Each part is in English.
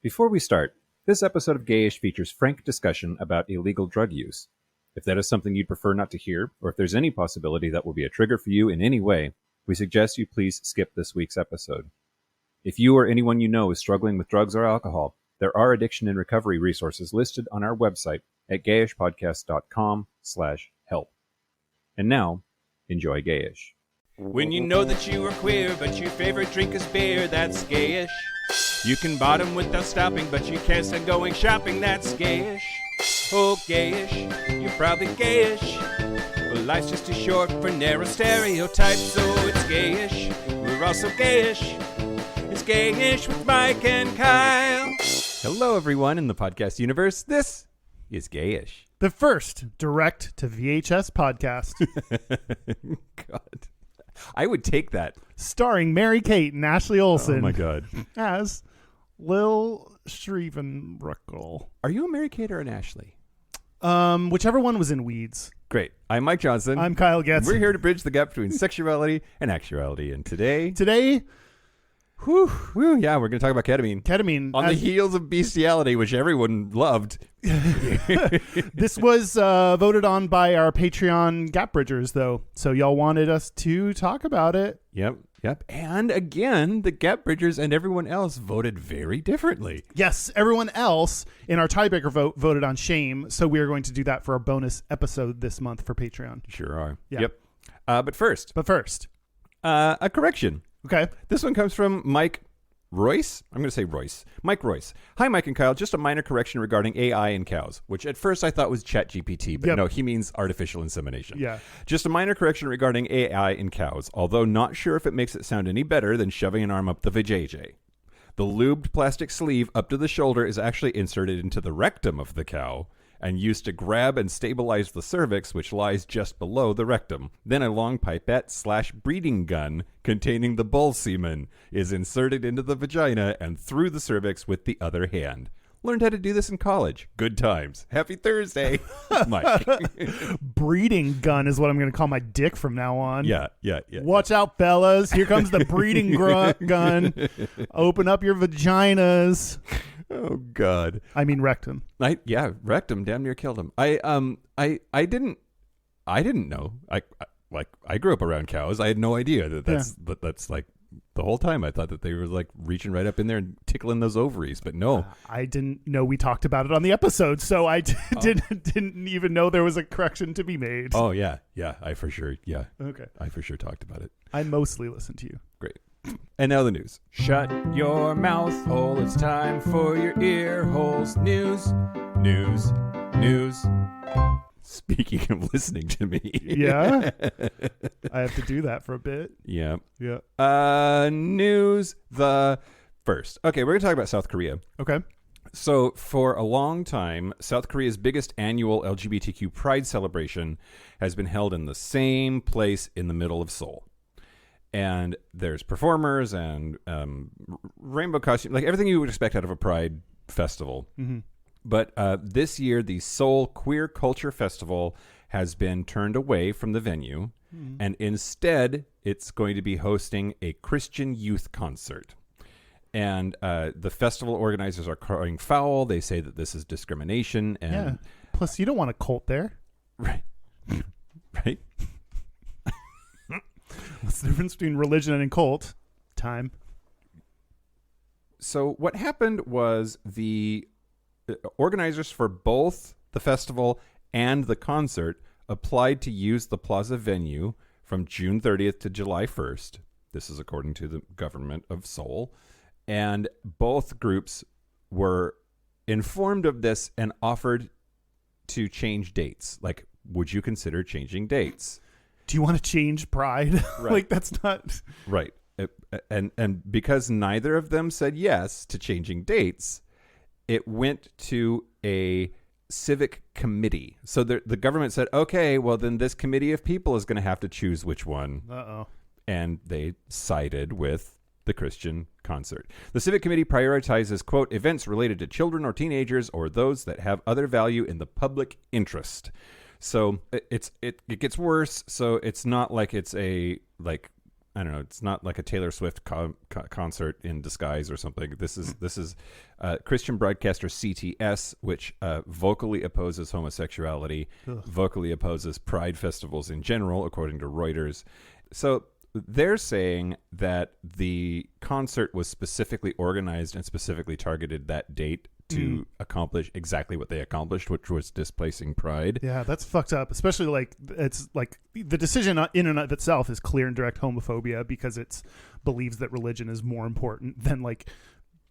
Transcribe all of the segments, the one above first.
Before we start, this episode of Gayish features frank discussion about illegal drug use. If that is something you'd prefer not to hear, or if there's any possibility that will be a trigger for you in any way, we suggest you please skip this week's episode. If you or anyone you know is struggling with drugs or alcohol, there are addiction and recovery resources listed on our website at gayishpodcast.com/help. And now, enjoy Gayish. When you know that you are queer, but your favorite drink is beer, that's gayish. You can bottom without stopping, but you can't stand going shopping, that's gayish. Oh, gayish, you're probably gayish. Well, life's just too short for narrow stereotypes, so it's gayish. We're also gayish. It's Gayish with Mike and Kyle. Hello, everyone in the podcast universe. This is Gayish. The first direct to VHS podcast. God. I would take that. Starring Mary-Kate and Ashley Olsen. Oh, my God. As Lil Shrevenruckle. Are you a Mary-Kate or an Ashley? Whichever one was in Weeds. Great. I'm Mike Johnson. I'm Kyle Getz. We're here to bridge the gap between sexuality and actuality. And today, we're we're going to talk about ketamine. Ketamine. On the heels of bestiality, which everyone loved. This was voted on by our Patreon Gap Bridgers, though. So y'all wanted us to talk about it. Yep. And again, the Gap Bridgers and everyone else voted very differently. Yes, everyone else in our tiebreaker vote voted on shame. So we are going to do that for our bonus episode this month for Patreon. Sure are. Yeah. Yep. But first, a correction. Okay. This one comes from Mike Royce. I'm going to say Royce. Mike Royce. Hi, Mike and Kyle. Just a minor correction regarding AI in cows, which at first I thought was ChatGPT, but no, he means artificial insemination. Yeah. Just a minor correction regarding AI in cows, although not sure if it makes it sound any better than shoving an arm up the vajayjay. The lubed plastic sleeve up to the shoulder is actually inserted into the rectum of the cow and used to grab and stabilize the cervix, which lies just below the rectum. Then a long pipette/breeding gun containing the bull semen is inserted into the vagina and through the cervix with the other hand. Learned how to do this in college. Good times. Happy Thursday, Mike. Breeding gun is what I'm going to call my dick from now on. Yeah. Watch out, fellas. Here comes the breeding gun. Open up your vaginas. Oh, God. I mean rectum. Rectum. Damn near killed him. I didn't know. I grew up around cows. I had no idea that's like the whole time. I thought that they were like reaching right up in there and tickling those ovaries, but no. I didn't know we talked about it on the episode, so I didn't even know there was a correction to be made. Oh, yeah. I for sure talked about it. I mostly listened to you. Great. And now the news. Shut your mouth hole. It's time for your ear holes. News. Speaking of listening to me. Yeah. I have to do that for a bit. Yeah. News the first. Okay, we're going to talk about South Korea. Okay. So for a long time, South Korea's biggest annual LGBTQ pride celebration has been held in the same place in the middle of Seoul. And there's performers and rainbow costumes, like everything you would expect out of a pride festival. Mm-hmm. But this year, the Seoul Queer Culture Festival has been turned away from the venue. Mm-hmm. And instead, it's going to be hosting a Christian youth concert. And the festival organizers are crying foul. They say that this is discrimination. And yeah. Plus, you don't want a cult there. Right. Right. What's the difference between religion and cult? Time. So what happened was the organizers for both the festival and the concert applied to use the plaza venue from June 30th to July 1st. This is according to the government of Seoul. And both groups were informed of this and offered to change dates. Like, would you consider changing dates? Do you want to change pride? Right. Like, that's not... Right. And because neither of them said yes to changing dates, it went to a civic committee. So the government said, okay, well, then this committee of people is going to have to choose which one. Uh-oh. And they sided with the Christian concert. The civic committee prioritizes, quote, events related to children or teenagers or those that have other value in the public interest. So it gets worse. So it's not like it's a I don't know. It's not like a Taylor Swift concert in disguise or something. This is Christian broadcaster CTS, which vocally opposes homosexuality, vocally opposes pride festivals in general, according to Reuters. So they're saying that the concert was specifically organized and specifically targeted that date to accomplish exactly what they accomplished, which was displacing pride. Yeah, that's fucked up. Especially like it's like the decision in and of itself is clear and direct homophobia because it believes that religion is more important than like,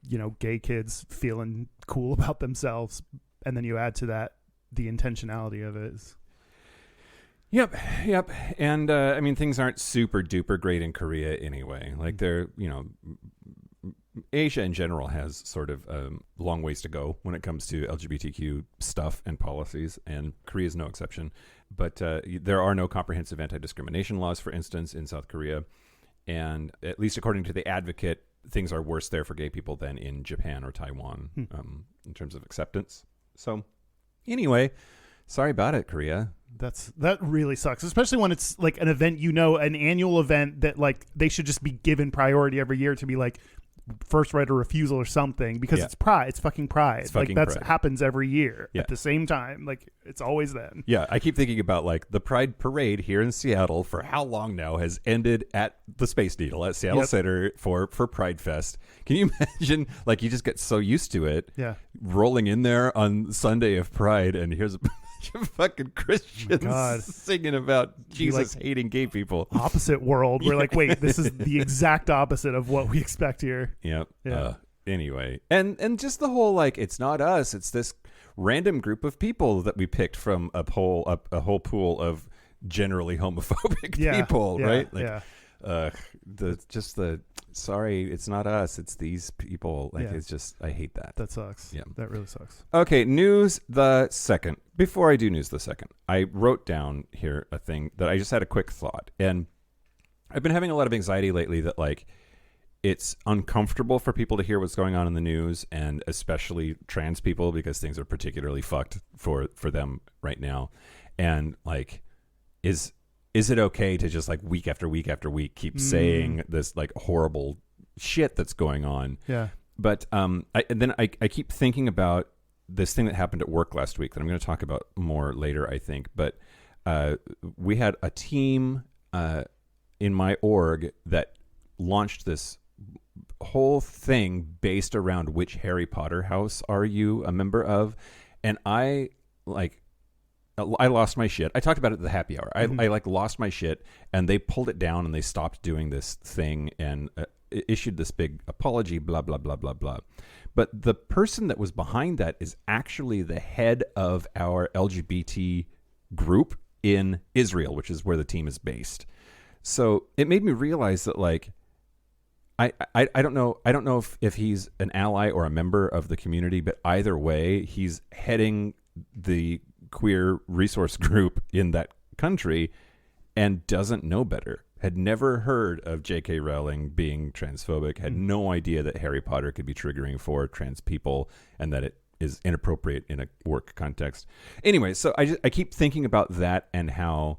you know, gay kids feeling cool about themselves. And then you add to that the intentionality of it. Yep. And I mean, things aren't super duper great in Korea anyway. Like they're, you know, Asia in general has sort of long ways to go when it comes to LGBTQ stuff and policies, and Korea is no exception. But there are no comprehensive anti-discrimination laws, for instance, in South Korea. And at least according to The Advocate, things are worse there for gay people than in Japan or Taiwan in terms of acceptance. So anyway, sorry about it, Korea. That really sucks, especially when it's like an event, you know, an annual event that like they should just be given priority every year to be like first right of refusal or something because it's pride. It's fucking pride. It's fucking like that pride. Happens every year at the same time. Like it's always then. Yeah, I keep thinking about like the Pride Parade here in Seattle for how long now has ended at the Space Needle at Seattle Center for Pride Fest. Can you imagine? Like you just get so used to it. Yeah, rolling in there on Sunday of Pride, and here's a bunch of fucking Christians singing about Jesus hating gay people. Opposite world. We're like, wait, this is the exact opposite of what we expect here. Yep. Yeah. Anyway, and just the whole like, it's not us, it's this random group of people that we picked from a whole pool of generally homophobic people, right? Like, sorry, it's not us, it's these people. Like, it's just, I hate that. That sucks. Yeah, that really sucks. Okay, news the second. Before I do news the second, I wrote down here a thing that I just had a quick thought, and I've been having a lot of anxiety lately that like it's uncomfortable for people to hear what's going on in the news, and especially trans people, because things are particularly fucked for them right now. And like, is it okay to just like week after week after week keep saying this like horrible shit that's going on? Yeah. But I keep thinking about this thing that happened at work last week that I'm going to talk about more later, I think. But we had a team in my org that launched this whole thing based around which Harry Potter house are you a member of? And I lost my shit. I talked about it at the happy hour. I like lost my shit, and they pulled it down and they stopped doing this thing and issued this big apology, blah, blah, blah, blah, blah. But the person that was behind that is actually the head of our LGBT group in Israel, which is where the team is based. So it made me realize that like, I don't know if he's an ally or a member of the community, but either way, he's heading the queer resource group in that country and doesn't know better. Had never heard of J.K. Rowling being transphobic, had no idea that Harry Potter could be triggering for trans people and that it is inappropriate in a work context. Anyway, so I keep thinking about that and how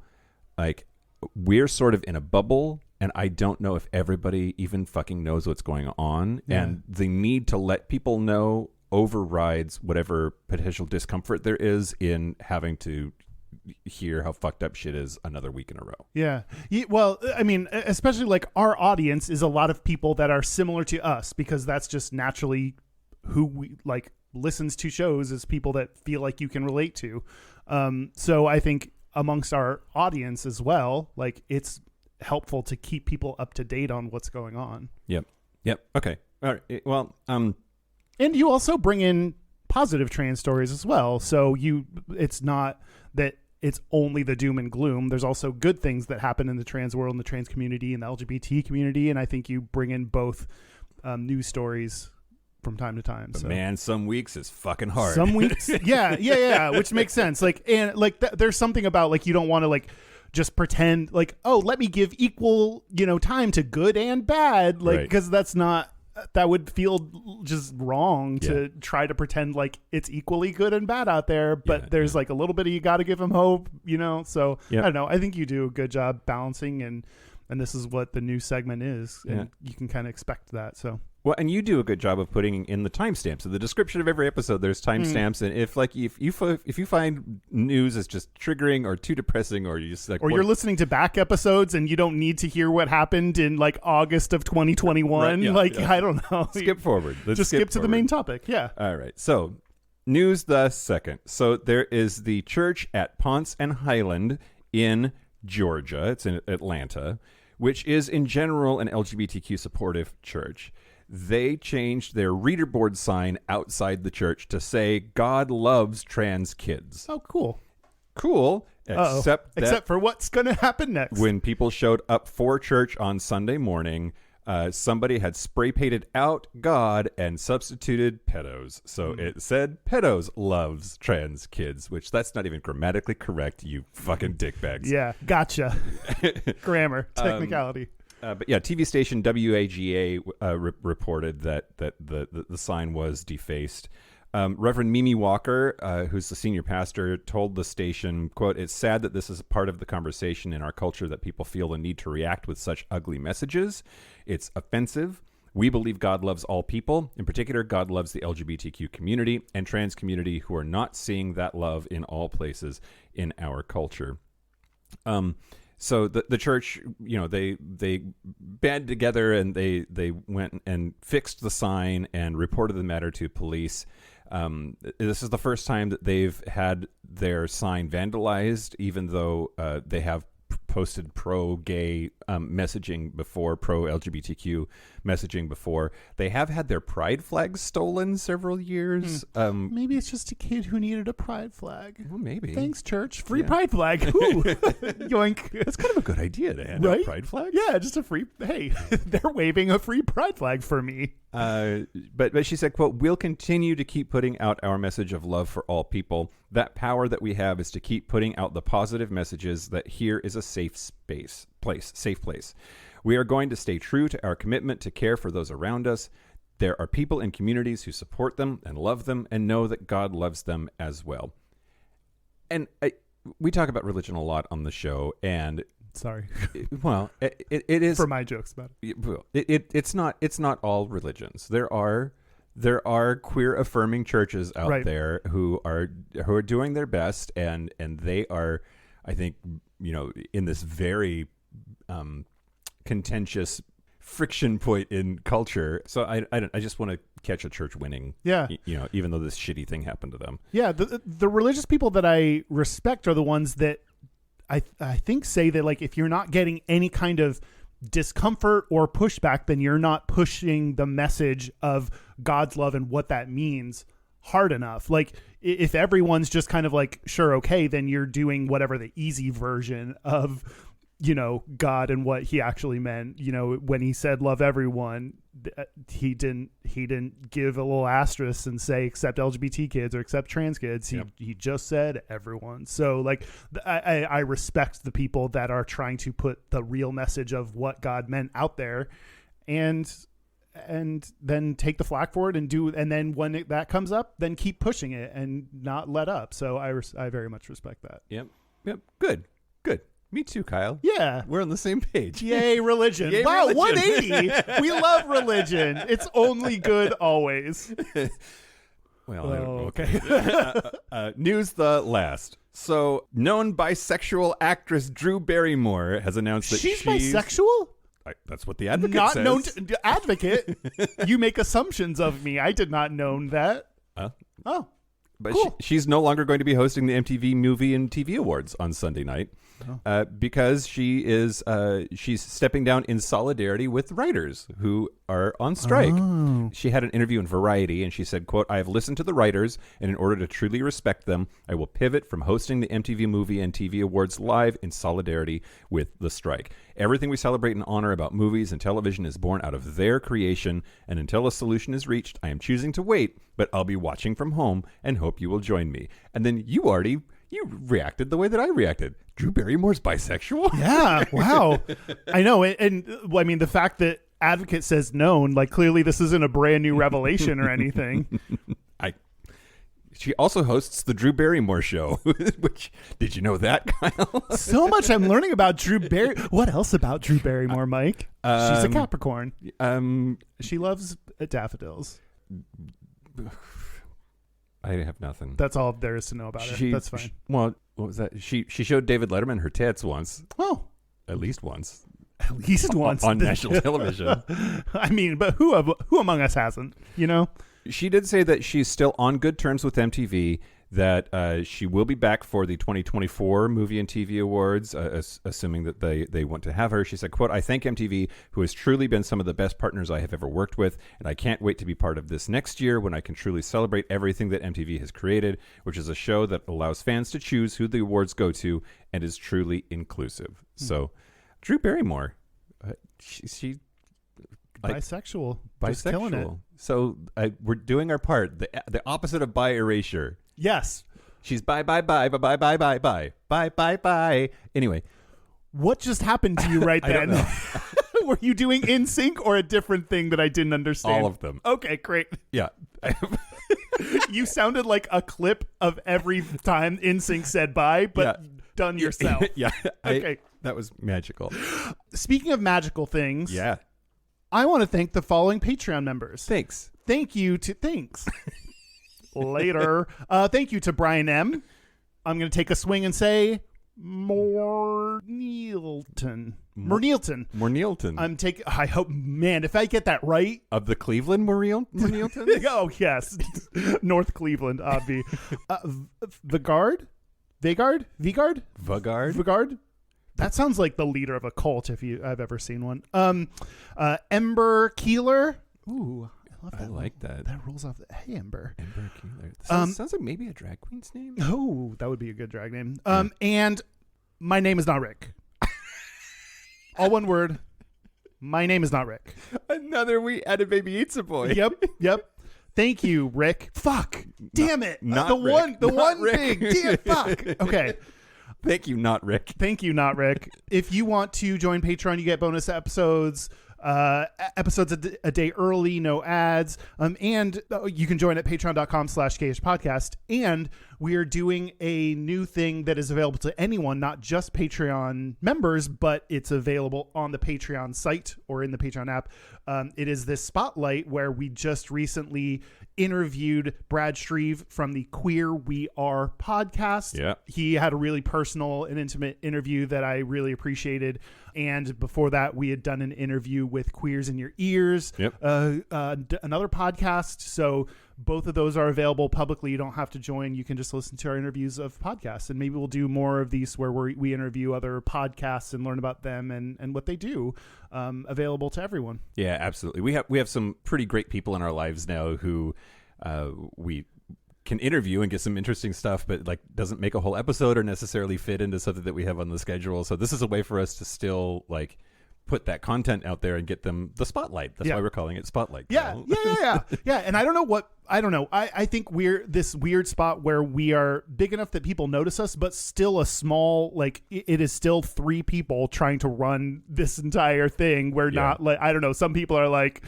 like we're sort of in a bubble, and I don't know if everybody even fucking knows what's going on. Yeah. And the need to let people know overrides whatever potential discomfort there is in having to hear how fucked up shit is another week in a row. Yeah. Well, I mean, especially like our audience is a lot of people that are similar to us, because that's just naturally who we like listens to shows, is people that feel like you can relate to. So I think amongst our audience as well, like it's helpful to keep people up to date on what's going on. Yep. Okay. All right. Well, and you also bring in positive trans stories as well. So it's not that it's only the doom and gloom. There's also good things that happen in the trans world and the trans community and the LGBT community. And I think you bring in both news stories from time to time. But man, some weeks is fucking hard. Some weeks. Yeah. Which makes sense. Like, and like there's something about like, you don't want to like just pretend like, oh, let me give equal, time to good and bad. Like, because that's not, that would feel just wrong to try to pretend like it's equally good and bad out there. But there's like a little bit of, you got to give them hope, so I don't know. I think you do a good job balancing. And and this is what the new segment is, and you can kind of expect that. So. Well, and you do a good job of putting in the timestamps. In the description of every episode, there's timestamps, and if you find news is just triggering or too depressing, or you just like, or you're listening to back episodes and you don't need to hear what happened in like August of 2021, I don't know, skip forward. Just skip to the main topic. Yeah. All right. So, news the second. So there is the church at Ponce and Highland in Georgia. It's in Atlanta, which is in general an LGBTQ supportive church. They changed their reader board sign outside the church to say God loves trans kids. Oh, cool. Cool. Except for what's going to happen next. When people showed up for church on Sunday morning, somebody had spray painted out God and substituted pedos. So it said pedos loves trans kids, which that's not even grammatically correct, you fucking dickbags. Yeah, gotcha. Grammar, technicality. But yeah, TV station WAGA reported that the sign was defaced. Reverend Mimi Walker, who's the senior pastor, told the station, quote, "It's sad that this is a part of the conversation in our culture that people feel the need to react with such ugly messages. It's offensive. We believe God loves all people. In particular, God loves the LGBTQ community and trans community who are not seeing that love in all places in our culture." So the church, they band together and they went and fixed the sign and reported the matter to police. This is the first time that they've had their sign vandalized, even though they have posted pro-gay messaging before, pro-LGBTQ messaging before. They have had their pride flags stolen several years. Maybe it's just a kid who needed a pride flag. Well, maybe. Thanks, church. Free pride flag. Ooh. Yoink. That's kind of a good idea to hand out pride flags. Yeah, just a free... Hey, they're waving a free pride flag for me. But she said, quote, "We'll continue to keep putting out our message of love for all people. That power that we have is to keep putting out the positive messages that here is a safe place. We are going to stay true to our commitment to care for those around us. There are people in communities who support them and love them and know that God loves them as well." And we talk about religion a lot on the show, and sorry. It is for my jokes about it. It's not all religions. There are queer affirming churches out there who are doing their best, and they are, I think, in this very contentious friction point in culture. So I just want to catch a church winning. Yeah. Even though this shitty thing happened to them. Yeah. The religious people that I respect are the ones that I think say that, like, if you're not getting any kind of discomfort or pushback, then you're not pushing the message of God's love and what that means hard enough. Like, if everyone's just kind of like, sure, okay, then you're doing whatever the easy version of, God and what he actually meant. When he said love everyone, he didn't give a little asterisk and say except LGBT kids or except trans kids. He just said everyone. So, like, I respect the people that are trying to put the real message of what God meant out there, and then take the flak for it and then when that comes up, then keep pushing it and not let up. So I very much respect that. Yep. Good. Me too, Kyle. Yeah. We're on the same page. Yay, religion. Yay, wow, religion. 180. We love religion. It's only good always. Well, okay. News the last. So, known bisexual actress Drew Barrymore has announced that she's bisexual? That's what the Advocate not says. Known to, Advocate? You make assumptions of me. I did not know that. Oh. But cool. she's no longer going to be hosting the MTV Movie and TV Awards on Sunday night because she's stepping down in solidarity with writers who are on strike. Oh. She had an interview in Variety, and she said, quote, "I have listened to the writers, and in order to truly respect them, I will pivot from hosting the MTV Movie and TV Awards live in solidarity with the strike. Everything we celebrate and honor about movies and television is born out of their creation, and until a solution is reached, I am choosing to wait, but I'll be watching from home and hope you will join me." And then you reacted the way that I reacted. Drew Barrymore's bisexual? Yeah, wow. I know. And I mean, the fact that Advocate says known, like, clearly this isn't a brand new revelation or anything. She also hosts the Drew Barrymore show. Which, did you know that, Kyle? So much I'm learning about Drew Barry. What else about Drew Barrymore, Mike? She's a Capricorn. She loves daffodils. I have nothing. That's all there is to know about her. That's fine. Well, what was that? She showed David Letterman her tits once. Oh. At least once. At least once. On national television. I mean, but who among us hasn't, you know? She did say that she's still on good terms with MTV, that she will be back for the 2024 Movie and TV Awards, assuming that they want to have her. She said, quote, "I thank MTV, who has truly been some of the best partners I have ever worked with, and I can't wait to be part of this next year when I can truly celebrate everything that MTV has created, which is a show that allows fans to choose who the awards go to and is truly inclusive." So, Drew Barrymore, she bisexual. Just killing it. So we're doing our part. The opposite of bi erasure. Yes. She's bye. Anyway. What just happened to you right then? I don't know. Were you doing NSYNC or a different thing that I didn't understand? All of them. Okay, great. Yeah. You sounded like a clip of every time NSYNC said bye, but done yourself. Yeah. Okay. That was magical. Speaking of magical things. Yeah. I want to thank the following Patreon members. Thanks. Thanks. Later. Thank you to Brian M. I'm going to take a swing and say Morneilton. I hope, man, if I get that right. Of the Cleveland Morneilton? Oh, yes. North Cleveland, obvi. Vigard? That sounds like the leader of a cult if I've ever seen one. Ember Keeler. Ooh, I love that. I like that. That rolls off. Hey, Ember. Ember Keeler. Sounds like maybe a drag queen's name. Oh, that would be a good drag name. And my name is not Rick. All one word. My name is not Rick. Another we had a baby eats a boy. Yep. Thank you, Rick. Fuck. Damn it. Not the Rick. one Rick. thing. Damn, fuck. Okay. Thank you, not Rick. If you want to join Patreon, you get bonus episodes, episodes a day early, no ads, and you can join at patreon.com/Gayish podcast. And we are doing a new thing that is available to anyone, not just Patreon members, but it's available on the Patreon site or in the Patreon app. It is this spotlight where we just recently interviewed Brad Shreve from the Queer We Are podcast. Yeah. He had a really personal and intimate interview that I really appreciated. And before that, we had done an interview with Queers in Your Ears, another podcast. So both of those are available publicly. You don't have to join. You can just listen to our interviews of podcasts. And maybe we'll do more of these where we interview other podcasts and learn about them and what they do, available to everyone. Yeah, absolutely. We have some pretty great people in our lives now who we can interview and get some interesting stuff, but like doesn't make a whole episode or necessarily fit into something that we have on the schedule. So this is a way for us to still like put that content out there and get them the spotlight. That's why we're calling it Spotlight. Yeah. And I don't know. I think we're this weird spot where we are big enough that people notice us, but still a small, like it is still 3 people trying to run this entire thing. We're not like, I don't know. Some people are like,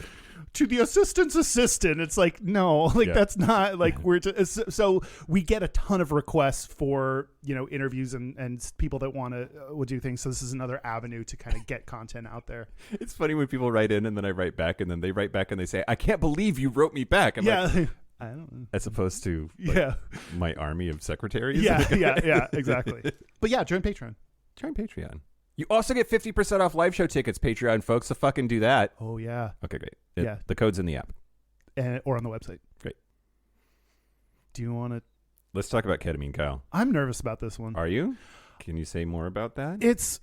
to the assistant's assistant. It's like, no, like that's not like so we get a ton of requests for, interviews and people that want to do things. So this is another avenue to kind of get content out there. It's funny when people write in and then I write back and then they write back and they say, I can't believe you wrote me back. I'm like, I don't know. As opposed to my army of secretaries. Yeah, exactly. But join Patreon. You also get 50% off live show tickets, Patreon folks, so fucking do that. Oh, yeah. Okay, great. Yeah. The code's in the app. Or on the website. Great. Do you want to... Let's talk about ketamine, Kyle. I'm nervous about this one. Are you? Can you say more about that? It's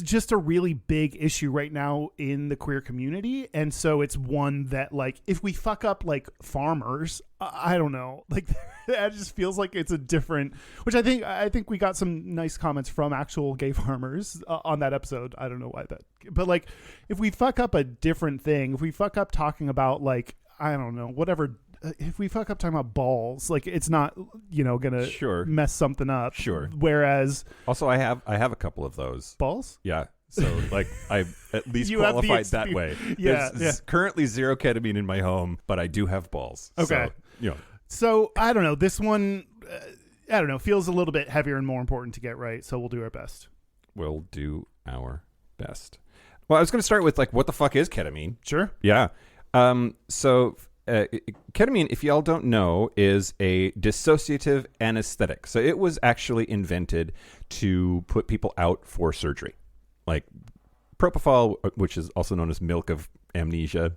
just a really big issue right now in the queer community, and so it's one that, like, if we fuck up like farmers, I don't know, like that just feels like it's a different. Which I think we got some nice comments from actual gay farmers on that episode. I don't know why but like if we fuck up a different thing, if we fuck up talking about like I don't know whatever. If we fuck up talking about balls, like it's not, gonna mess something up. Sure. Whereas also I have a couple of those balls. Yeah. So like I at least qualified that way. Yeah. There's currently 0 ketamine in my home, but I do have balls. Okay. So, So I don't know. This one, I don't know, feels a little bit heavier and more important to get right. So we'll do our best. We'll do our best. Well, I was going to start with like, what the fuck is ketamine? Sure. Yeah. So ketamine, if y'all don't know, is a dissociative anesthetic. So it was actually invented to put people out for surgery, like propofol, which is also known as milk of amnesia.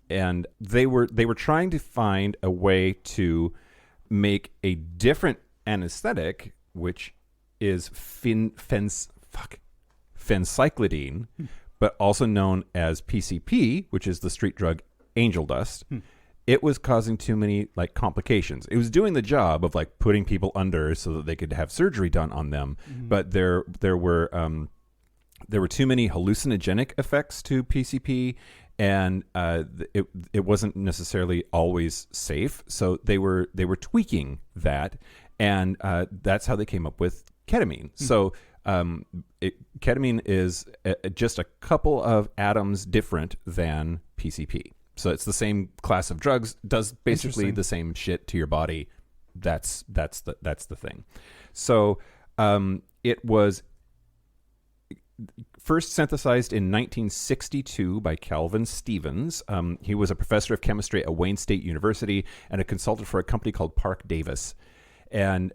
And they were trying to find a way to make a different anesthetic, which is phencyclidine, but also known as PCP, which is the street drug angel dust. It was causing too many like complications. It was doing the job of like putting people under so that they could have surgery done on them, but there were too many hallucinogenic effects to PCP, and it wasn't necessarily always safe. So they were tweaking that, and that's how they came up with ketamine. So ketamine is just a couple of atoms different than PCP. So it's the same class of drugs, does basically the same shit to your body. That's the thing. So it was first synthesized in 1962 by Calvin Stevens. He was a professor of chemistry at Wayne State University and a consultant for a company called Park Davis. And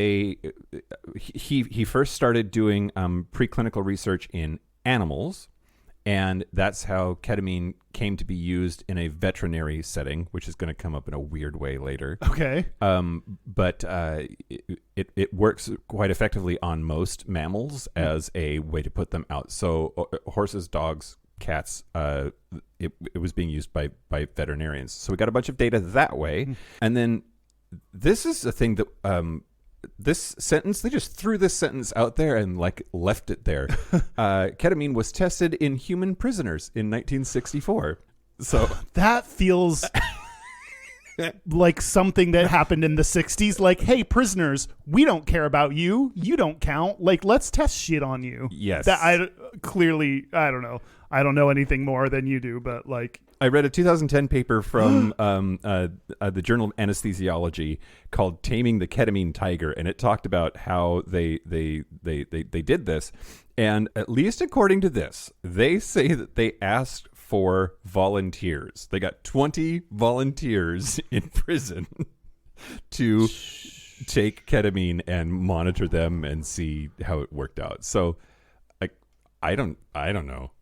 he first started doing preclinical research in animals. And that's how ketamine came to be used in a veterinary setting, which is going to come up in a weird way later. Okay. But it works quite effectively on most mammals as a way to put them out. So horses, dogs, cats, it was being used by veterinarians. So we got a bunch of data that way. And then this is a thing that... this sentence, they just threw this sentence out there and like left it there. Ketamine was tested in human prisoners in 1964. So that feels like something that happened in the 60s. Like, hey, prisoners, we don't care about you. You don't count. Like, let's test shit on you. Yes. That I don't know. I don't know anything more than you do, but like... I read a 2010 paper from the Journal of Anesthesiology called "Taming the Ketamine Tiger," and it talked about how they did this. And at least according to this, they say that they asked for volunteers. They got 20 volunteers in prison to take ketamine and monitor them and see how it worked out. So, like, I don't know.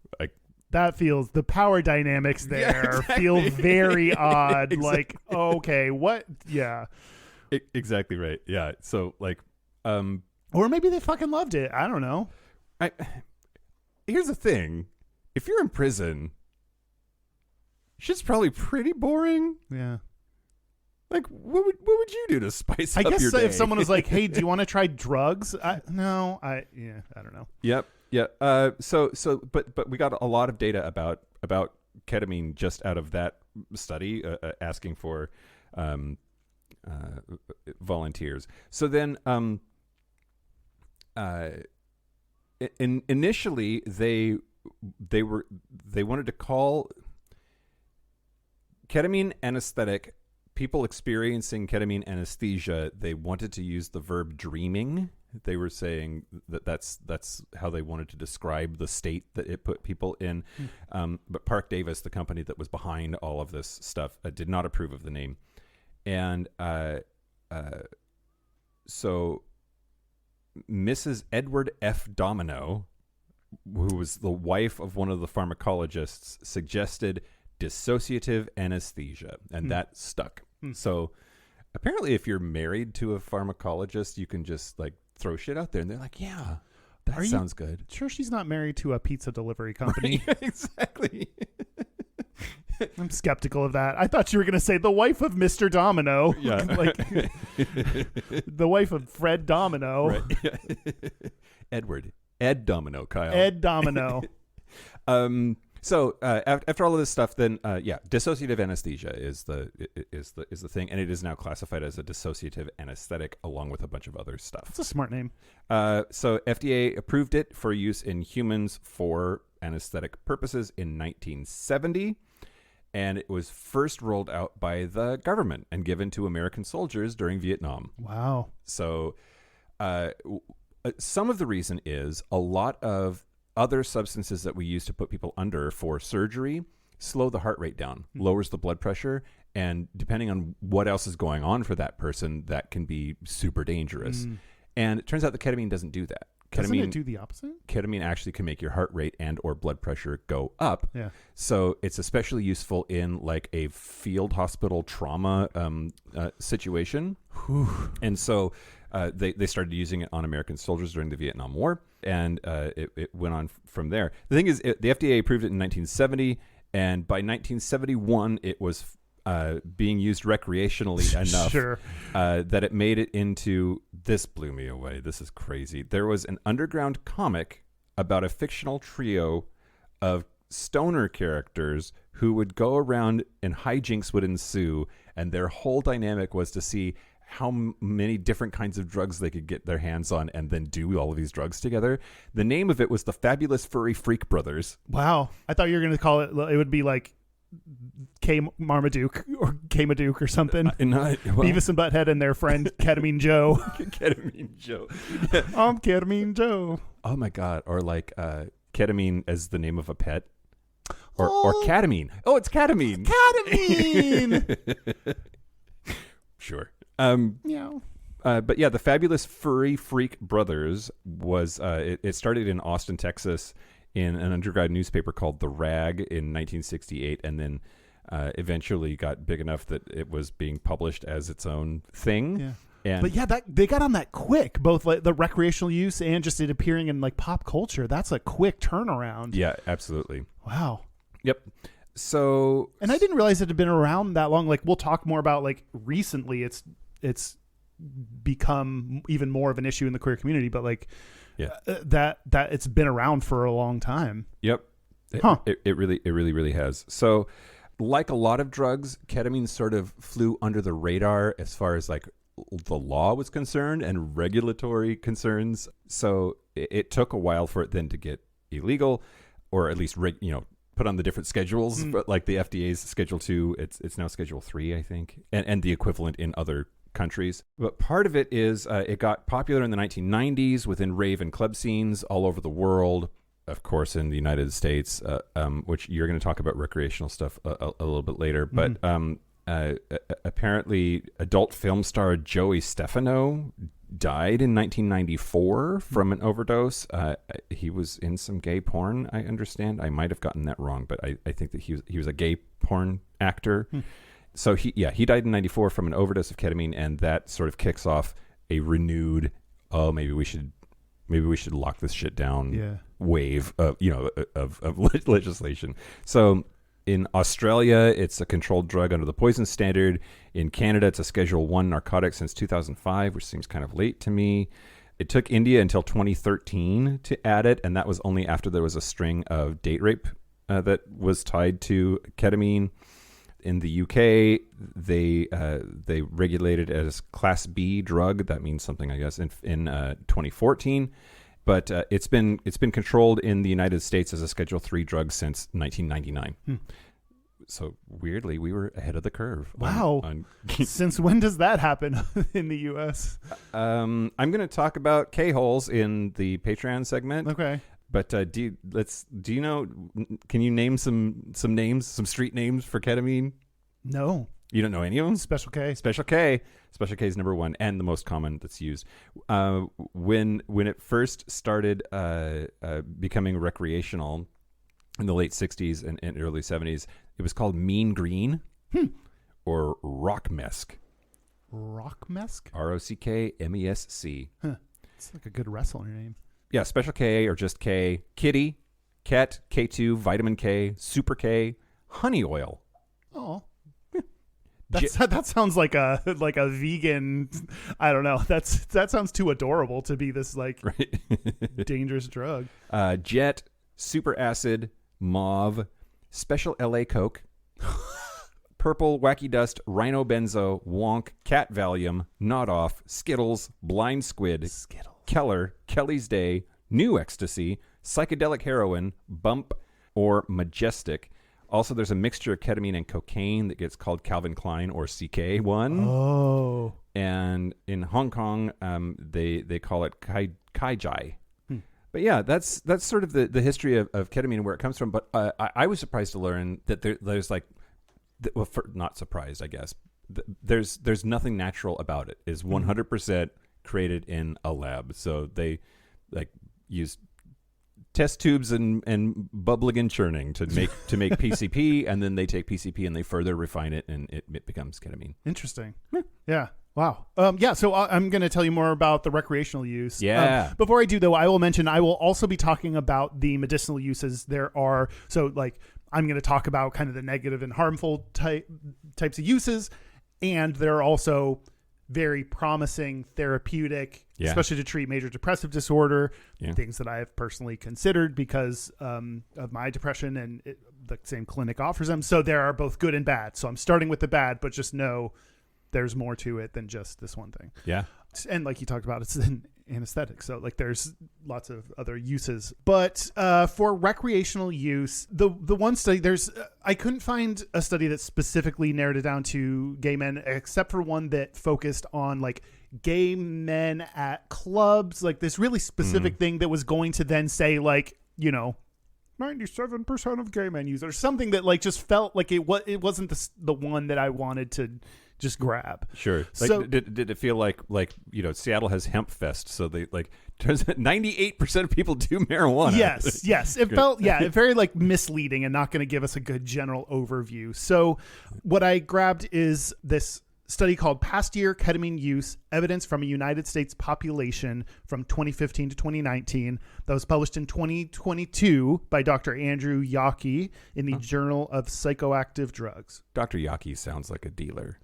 That feels, the power dynamics there feel very odd. Exactly. Like, okay, what? Yeah. Exactly right. Yeah. So like, or maybe they fucking loved it. I don't know. Here's the thing. If you're in prison, shit's probably pretty boring. Yeah. Like, what would you do to spice up your day? If someone was like, hey, do you want to try drugs? I don't know. Yep. Yeah. But we got a lot of data about ketamine just out of that study, asking for volunteers. So then, initially they wanted to call ketamine anesthetic. People experiencing ketamine anesthesia, they wanted to use the verb dreaming. They were saying that's how they wanted to describe the state that it put people in. But Park Davis, the company that was behind all of this stuff, did not approve of the name. And so Mrs. Edward F. Domino, who was the wife of one of the pharmacologists, suggested dissociative anesthesia, and that stuck. So apparently if you're married to a pharmacologist, you can just like throw shit out there and they're like, yeah, that sounds good. Sure she's not married to a pizza delivery company? Right, exactly. I'm skeptical of that. I thought you were going to say the wife of Mr. Domino. Yeah. Like the wife of Fred Domino. Right. Ed Domino, Kyle. Ed Domino. So after all of this stuff, then dissociative anesthesia is the thing, and it is now classified as a dissociative anesthetic along with a bunch of other stuff. That's a smart name. So FDA approved it for use in humans for anesthetic purposes in 1970, and it was first rolled out by the government and given to American soldiers during Vietnam. Wow. So some of the reason is a lot of other substances that we use to put people under for surgery slow the heart rate down, lowers the blood pressure, and depending on what else is going on for that person, that can be super dangerous. And it turns out that ketamine doesn't do that. Doesn't it do the opposite? Ketamine actually can make your heart rate and or blood pressure go up. Yeah. So it's especially useful in like a field hospital trauma situation. And so they started using it on American soldiers during the Vietnam War, and it went on from there. The thing is, the FDA approved it in 1970, and by 1971, it was being used recreationally enough that it made it into, this blew me away. This is crazy. There was an underground comic about a fictional trio of stoner characters who would go around and hijinks would ensue, and their whole dynamic was to see how many different kinds of drugs they could get their hands on and then do all of these drugs together. The name of it was the Fabulous Furry Freak Brothers. Wow. I thought you were going to call it would be like K Marmaduke or K Maduke or something. Beavis and Butthead and their friend Ketamine Joe. Ketamine Joe. I'm Ketamine Joe. Oh my God. Or like ketamine as the name of a pet. Or ketamine. Oh, it's ketamine. Ketamine. Sure. Meow. But yeah, the Fabulous Furry Freak Brothers was it started in Austin, Texas, in an undergrad newspaper called The Rag in 1968, and then eventually got big enough that it was being published as its own thing. Yeah. And but yeah, they got on that quick, both like the recreational use and just it appearing in like pop culture. That's a quick turnaround. Yeah, absolutely. Wow. Yep. So, and I didn't realize it had been around that long. Like, we'll talk more about like recently it's become even more of an issue in the queer community, but like that it's been around for a long time. Yep. It really has. So, like a lot of drugs, ketamine sort of flew under the radar as far as like the law was concerned and regulatory concerns. So it took a while for it then to get illegal, or at least put on the different schedules. But like the FDA's Schedule 2, it's now Schedule 3, I think, and the equivalent in other countries. But part of it is it got popular in the 1990s within rave and club scenes all over the world. Of course, in the United States, which you're going to talk about recreational stuff a little bit later. But apparently, adult film star Joey Stefano died in 1994 from an overdose. He was in some gay porn, I understand. I might have gotten that wrong, but I think that he was a gay porn actor. So he died in 94 from an overdose of ketamine, and that sort of kicks off a renewed, maybe we should lock this shit down wave of legislation. So in Australia, it's a controlled drug under the poison standard. In Canada, it's a Schedule 1 narcotic since 2005, which seems kind of late to me. It took India until 2013 to add it, and that was only after there was a string of date rape that was tied to ketamine. In the UK, they regulated it as Class B drug. That means something, I guess, in 2014. But it's been controlled in the United States as a Schedule 3 drug since 1999. So weirdly, we were ahead of the curve. Wow. Since when does that happen in the U.S.? I'm going to talk about K-holes in the Patreon segment. Okay. But do you know? Can you name some names, some street names for ketamine? No. You don't know any of them? Special K. Special K is number one and the most common that's used. When it first started becoming recreational in the late 60s and early 70s, it was called Mean Green or Rockmesk. Rockmesk? Rockmesc. Huh. It's like a good wrestler name. Yeah, Special K or just K, Kitty, Ket, K2, Vitamin K, Super K, Honey Oil. Oh, that sounds like a vegan. I don't know. That sounds too adorable to be this like dangerous drug. Jet, Super Acid, Mauve, Special LA Coke, Purple, Wacky Dust, Rhino Benzo, Wonk, Cat Valium, Nod Off, Skittles, Blind Squid, Keller, Kelly's Day, New Ecstasy, Psychedelic Heroin, Bump, or Majestic. Also, there's a mixture of ketamine and cocaine that gets called Calvin Klein or CK1. Oh. And in Hong Kong, they call it Kai Jai. But yeah, that's sort of the history of ketamine and where it comes from. But I was surprised to learn that there's like, not surprised, I guess. There's nothing natural about it. It's 100% created in a lab. So they like use test tubes and bubbling and churning to make PCP, and then they take PCP and they further refine it, and it becomes ketamine. Interesting. Yeah. Wow. So I'm going to tell you more about the recreational use. Yeah. Before I do, though, I will mention I will also be talking about the medicinal uses. There are, so like, I'm going to talk about kind of the negative and harmful types of uses, and there are also very promising therapeutic, especially to treat major depressive disorder, things that I have personally considered because of my depression, and the same clinic offers them. So there are both good and bad. So I'm starting with the bad, but just know there's more to it than just this one thing. Yeah. And like you talked about, it's an anesthetic. So like there's lots of other uses. But for recreational use, the one study, I couldn't find a study that specifically narrowed it down to gay men, except for one that focused on like gay men at clubs, like this really specific thing that was going to then say like, 97% of gay men use it, or something that like just felt like it wasn't the one that I wanted to just grab. Sure. Like, so did it feel like Seattle has Hemp Fest, so they like turns 98% of people do marijuana. Yes. It felt very like misleading and not going to give us a good general overview. So what I grabbed is this study called Past Year Ketamine Use Evidence from a United States Population from 2015 to 2019. That was published in 2022 by Dr. Andrew Yockey in the Journal of Psychoactive Drugs. Dr. Yockey sounds like a dealer.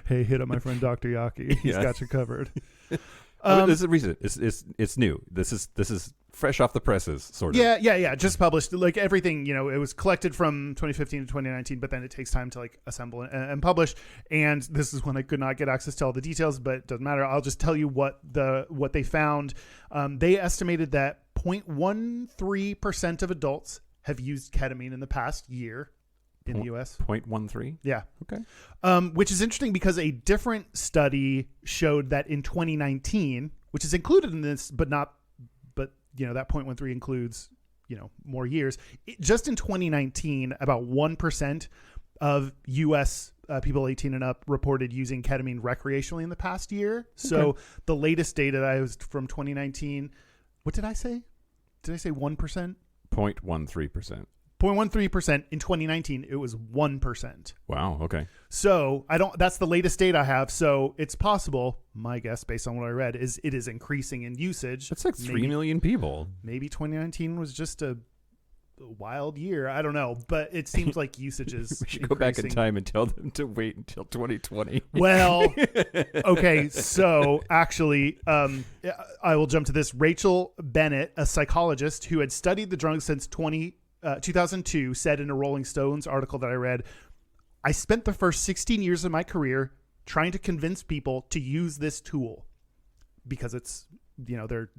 Hey, hit up my friend Dr. Yockey. He's got you covered. This is recent. It's new. This is fresh off the presses, sort of. Yeah. Just published. Like everything, it was collected from 2015 to 2019, but then it takes time to like assemble and publish. And this is when I could not get access to all the details, but it doesn't matter. I'll just tell you what they found. They estimated that 0.13% of adults have used ketamine in the past year in the U.S. 0.13? Yeah. Okay. Which is interesting because a different study showed that in 2019, which is included in this, but that 0.13 includes, more years. Just in 2019, about 1% of U.S. People 18 and up reported using ketamine recreationally in the past year. So the latest data that was from 2019, what did I say? Did I say 1%? 0.13%. 0.13%. In 2019, it was 1%. Wow. Okay. So that's the latest data I have. So it's possible, my guess based on what I read, is it is increasing in usage. That's like 3 million people. Maybe 2019 was just a wild year. I don't know, but it seems like usage is We should go back in time and tell them to wait until 2020. Well, okay. So actually, I will jump to this. Rachel Bennett, a psychologist who had studied the drug since 2002, said in a Rolling Stones article that I read, "I spent the first 16 years of my career trying to convince people to use this tool because it's, there are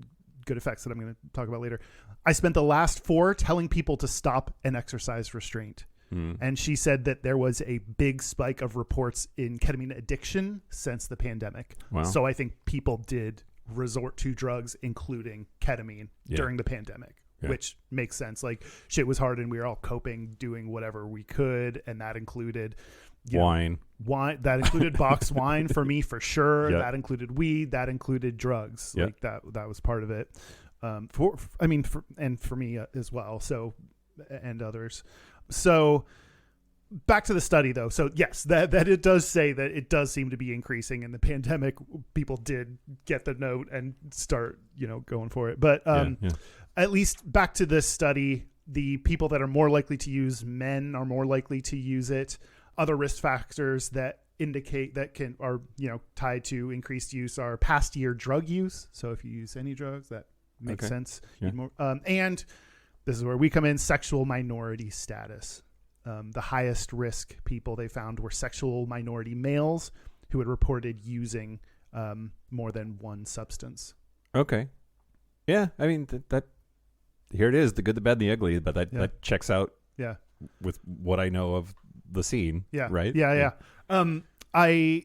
good effects that I'm going to talk about later. I spent the last 4 telling people to stop and exercise restraint." And she said that there was a big spike of reports in ketamine addiction since the pandemic. Wow. So I think people did resort to drugs, including ketamine, during the pandemic. Yeah. Which makes sense. Like shit was hard and we were all coping, doing whatever we could. And that included wine. That included boxed wine for me, for sure. Yep. That included weed. That included drugs. Yep. Like that was part of it. For me as well. So, and others. So back to the study though. So yes, that it does say that it does seem to be increasing in the pandemic. People did get the note and start, going for it. But, at least back to this study, the people that are more likely to use, men are more likely to use it. Other risk factors that indicate that are tied to increased use are past year drug use. So if you use any drugs, that makes sense. Yeah. And this is where we come in, sexual minority status. The highest risk people they found were sexual minority males who had reported using more than one substance. Okay. Yeah. I mean, that here it is, the good, the bad, and the ugly. But that checks out Yeah. with what I know of the scene. Yeah. Right. Yeah. I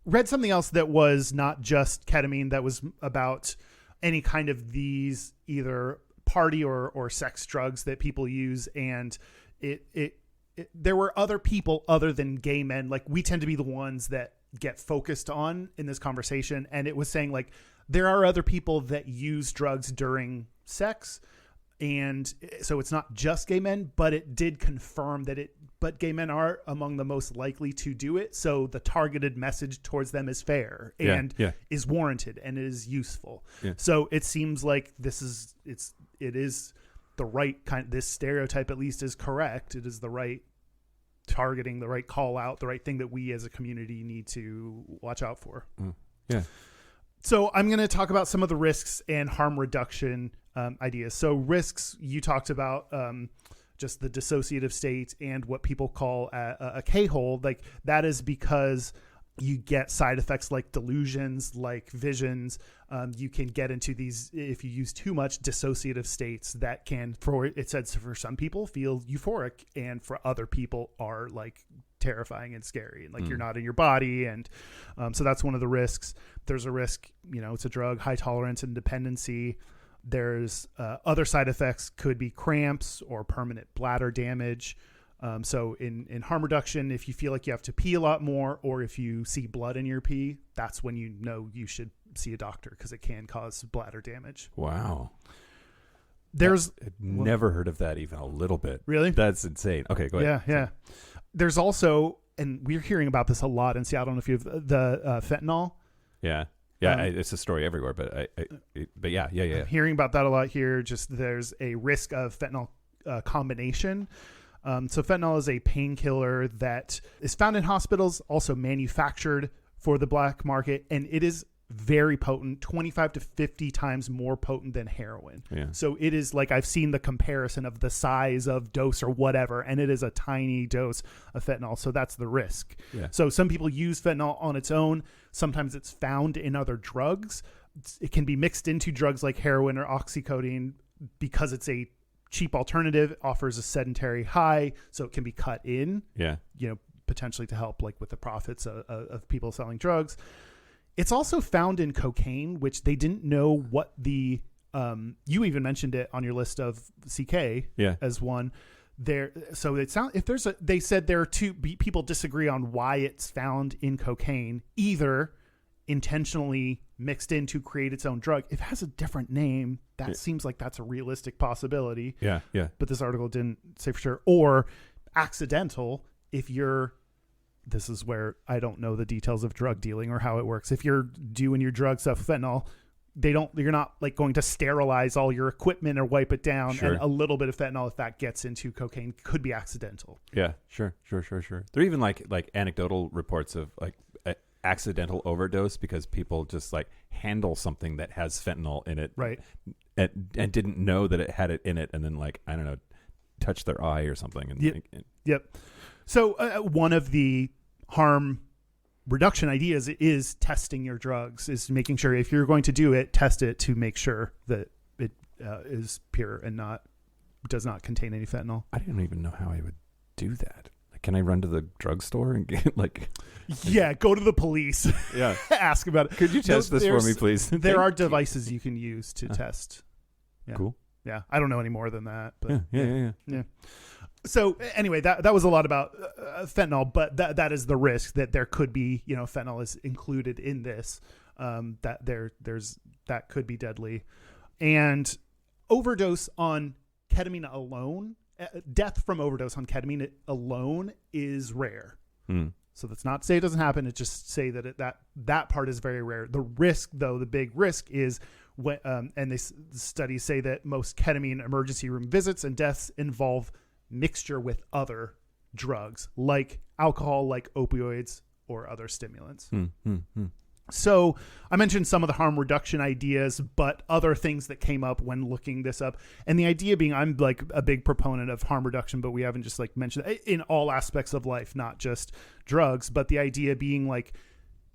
read something else that was not just ketamine, that was about any kind of these either party or sex drugs that people use. And there were other people other than gay men. Like, we tend to be the ones that get focused on in this conversation. And it was saying, like, there are other people that use drugs during sex. And so it's not just gay men, but it did confirm but gay men are among the most likely to do it. So the targeted message towards them is fair and is warranted and is useful. Yeah. So it seems like it is the right kind. This stereotype at least is correct. It is the right targeting, the right call out, the right thing that we as a community need to watch out for. Yeah. So I'm going to talk about some of the risks and harm reduction ideas. So risks, you talked about just the dissociative state and what people call a K-hole. Like, that is because you get side effects like delusions, like visions. You can get into these, if you use too much, dissociative states that can, it says for some people, feel euphoric, and for other people are like terrifying and scary, and like you're not in your body. And so that's one of the risks. There's a risk, it's a drug, high tolerance and dependency. There's other side effects, could be cramps or permanent bladder damage. So in harm reduction, if you feel like you have to pee a lot more, or if you see blood in your pee, that's when you know you should see a doctor, because it can cause bladder damage. Wow. I've never heard of that even a little bit. Really? That's insane. Okay, go ahead. Yeah. There's also, and we're hearing about this a lot in Seattle, I don't know if you've the fentanyl. Yeah. It's a story everywhere, but yeah. I'm hearing about that a lot here. Just there's a risk of fentanyl combination. So fentanyl is a painkiller that is found in hospitals, also manufactured for the black market, and it is very potent, 25 to 50 times more potent than heroin. Yeah. So it is like, I've seen the comparison of the size of dose or whatever, and it is a tiny dose of fentanyl. So that's the risk. Yeah. So some people use fentanyl on its own. Sometimes it's found in other drugs. It can be mixed into drugs like heroin or oxycodone because it's a cheap alternative, offers a sedentary high, so it can be cut in. Yeah. Potentially to help like with the profits of people selling drugs. It's also found in cocaine, which they didn't know what the you even mentioned it on your list of CK as one. So they said there are two people disagree on why it's found in cocaine, either intentionally mixed in to create its own drug. If it has a different name, that seems like that's a realistic possibility. Yeah. But this article didn't say for sure. Or accidental, this is where I don't know the details of drug dealing or how it works. If you're doing your drug stuff, fentanyl, you're not like going to sterilize all your equipment or wipe it down. Sure. And a little bit of fentanyl, if that gets into cocaine, could be accidental. Yeah, sure. There are even like anecdotal reports of like accidental overdose because people just like handle something that has fentanyl in it, right? And didn't know that it had it in it, and then like, I don't know, touch their eye or something. And yep. So one of the harm reduction ideas is testing your drugs, is making sure if you're going to do it, test it to make sure that it is pure and does not contain any fentanyl. I don't even know how I would do that. Like, can I run to the drugstore and get like... Yeah, go to the police. Yeah. Ask about it. Could you test this for me, please? There are devices you can use to test. Yeah. Cool. Yeah. I don't know any more than that. But yeah. So anyway, that was a lot about fentanyl, but that is the risk, that there could be, fentanyl is included in this, that could be deadly. And overdose on ketamine alone, death from overdose on ketamine alone is rare. So that's not to say it doesn't happen. It's just say that that part is very rare. The risk, though, the big risk is when, and studies say that most ketamine emergency room visits and deaths involve mixture with other drugs like alcohol, like opioids, or other stimulants. So I mentioned some of the harm reduction ideas, but other things that came up when looking this up. And the idea being, I'm like a big proponent of harm reduction, but we haven't just like mentioned in all aspects of life, not just drugs, but the idea being like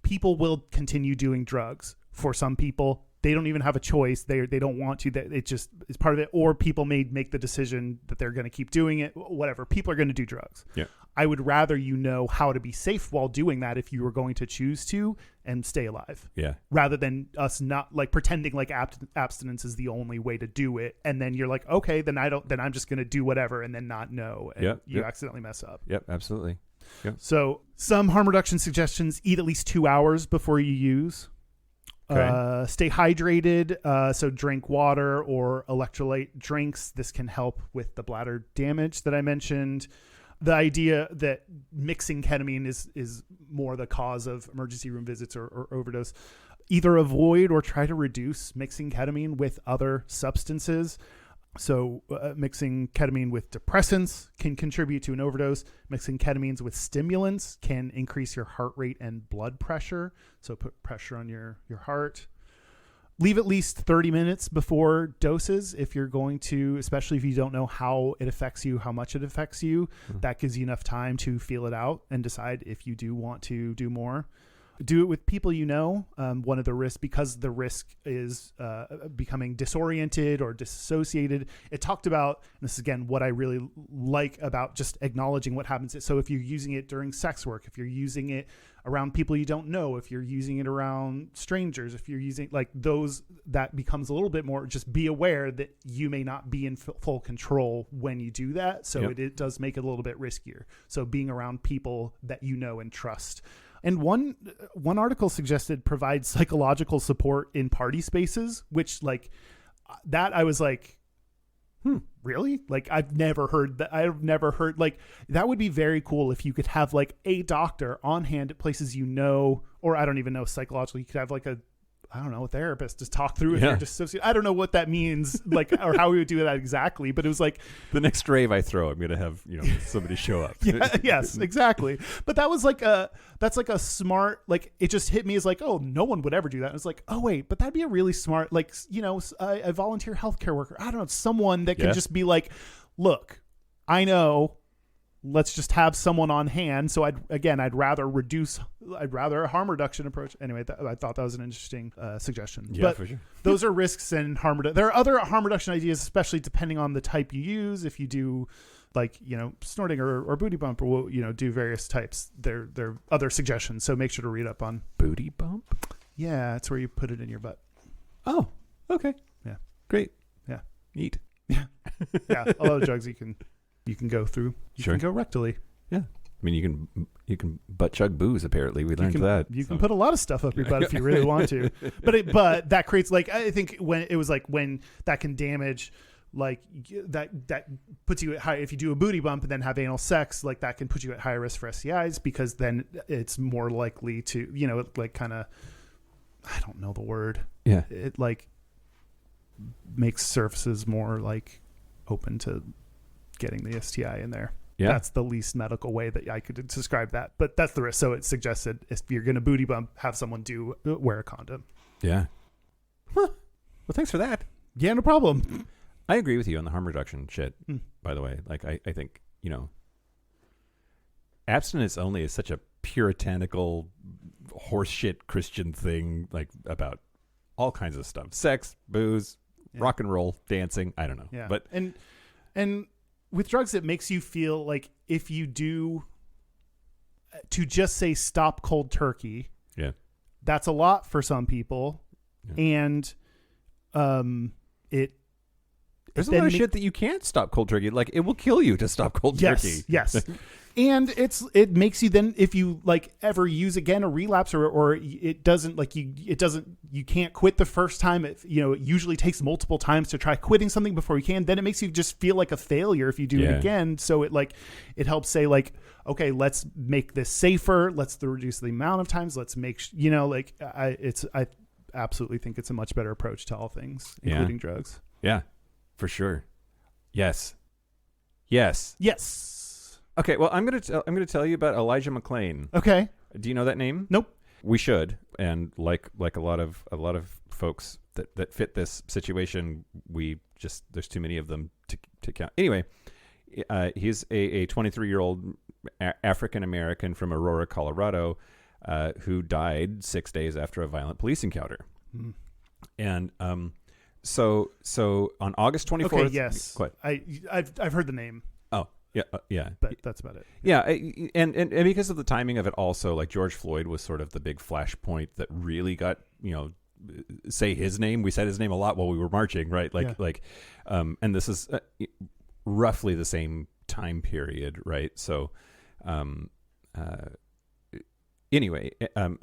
people will continue doing drugs. For some people, they don't even have a choice. They don't want to. That it just is part of it. Or people may make the decision that they're going to keep doing it. Whatever. People are going to do drugs. Yeah. I would rather you know how to be safe while doing that if you were going to choose to and stay alive. Yeah. Rather than us not like pretending like abstinence is the only way to do it, and then you're like, okay, then I'm just going to do whatever, and then not know, and you accidentally mess up. Yep. Absolutely. Yep. So some harm reduction suggestions: eat at least 2 hours before you use. Okay. Stay hydrated. So drink water or electrolyte drinks. This can help with the bladder damage that I mentioned. The idea that mixing ketamine is more the cause of emergency room visits or overdose. Either avoid or try to reduce mixing ketamine with other substances. So mixing ketamine with depressants can contribute to an overdose. Mixing ketamines with stimulants can increase your heart rate and blood pressure. So put pressure on your heart. Leave at least 30 minutes before doses if you're going to, especially if you don't know how it affects you, how much it affects you. That gives you enough time to feel it out and decide if you do want to do more. Do it with people you know. One of the risks, because the risk is becoming disoriented or disassociated. It talked about, and this is again what I really like about just acknowledging what happens. So if you're using it during sex work, if you're using it around people you don't know, if you're using it around strangers, if you're using like those, that becomes a little bit more, just be aware that you may not be in full control when you do that. So it does make it a little bit riskier. So being around people that you know and trust. And one article suggested provide psychological support in party spaces, which like that I was like, really? Like I've never heard that. I've never heard like that would be very cool if you could have like a doctor on hand at places you know, or I don't even know psychologically. You could have like a therapist to talk through if you're dissociated. I don't know what that means, like, or how we would do that exactly. But it was like the next rave I throw, I'm gonna have somebody show up. Yes, exactly. But that was like that's like a smart, like it just hit me as like, oh, no one would ever do that. And it's like, oh wait, but that'd be a really smart, like a volunteer healthcare worker. I don't know, someone that can just be like, look, I know. Let's just have someone on hand. So I'd rather a harm reduction approach. Anyway, I thought that was an interesting suggestion. Yeah, but for sure. Those are risks and harm reduction. There are other harm reduction ideas, especially depending on the type you use. If you do like, snorting or booty bump or, do various types, there are other suggestions. So make sure to read up on booty bump. Yeah. It's where you put it in your butt. Oh, okay. Yeah. Great. Yeah. Neat. Yeah. Yeah. A lot of drugs you can go through. You can go rectally. Yeah. I mean, you can butt chug booze. Apparently, we learned that. You can put a lot of stuff up your butt if you really want to. But that creates like, I think when that can damage, like that puts you at high. If you do a booty bump and then have anal sex, like that can put you at higher risk for STIs because then it's more likely to, it like kind of, I don't know the word. Yeah. It like makes surfaces more like open to getting the STI in there. Yeah. That's the least medical way that I could describe that, but that's the risk. So it suggested if you're going to booty bump, have someone wear a condom. Yeah. Huh. Well, thanks for that. Yeah, no problem. I agree with you on the harm reduction shit, by the way. Like, I think, abstinence only is such a puritanical horseshit Christian thing, like about all kinds of stuff. Sex, booze, rock and roll, dancing. I don't know. Yeah. But and with drugs, it makes you feel like if you do to just say stop cold turkey, that's a lot for some people. Yeah. And there's a lot of shit that you can't stop cold turkey. Like it will kill you to stop cold turkey. Yes. And it makes you then, if you like ever use again a relapse or it doesn't like you can't quit the first time. It usually takes multiple times to try quitting something before you can. Then it makes you just feel like a failure if you do it again. So it helps say like, okay, let's make this safer. Let's reduce the amount of times. Let's make I absolutely think it's a much better approach to all things, including drugs. Yeah, for sure. Yes. Okay, well, I'm gonna tell you about Elijah McClain. Okay. Do you know that name? Nope. We should, and like a lot of folks that fit this situation, there's too many of them to count. Anyway, he's a 23-year-old African American from Aurora, Colorado, who died 6 days after a violent police encounter. And so on August 24th. Okay, yes. What? I've heard the name. Oh, yeah, yeah. But that's about it. Yeah, and because of the timing of it, also like George Floyd was sort of the big flashpoint that really got say his name. We said his name a lot while we were marching, right? And this is roughly the same time period, right? So, anyway,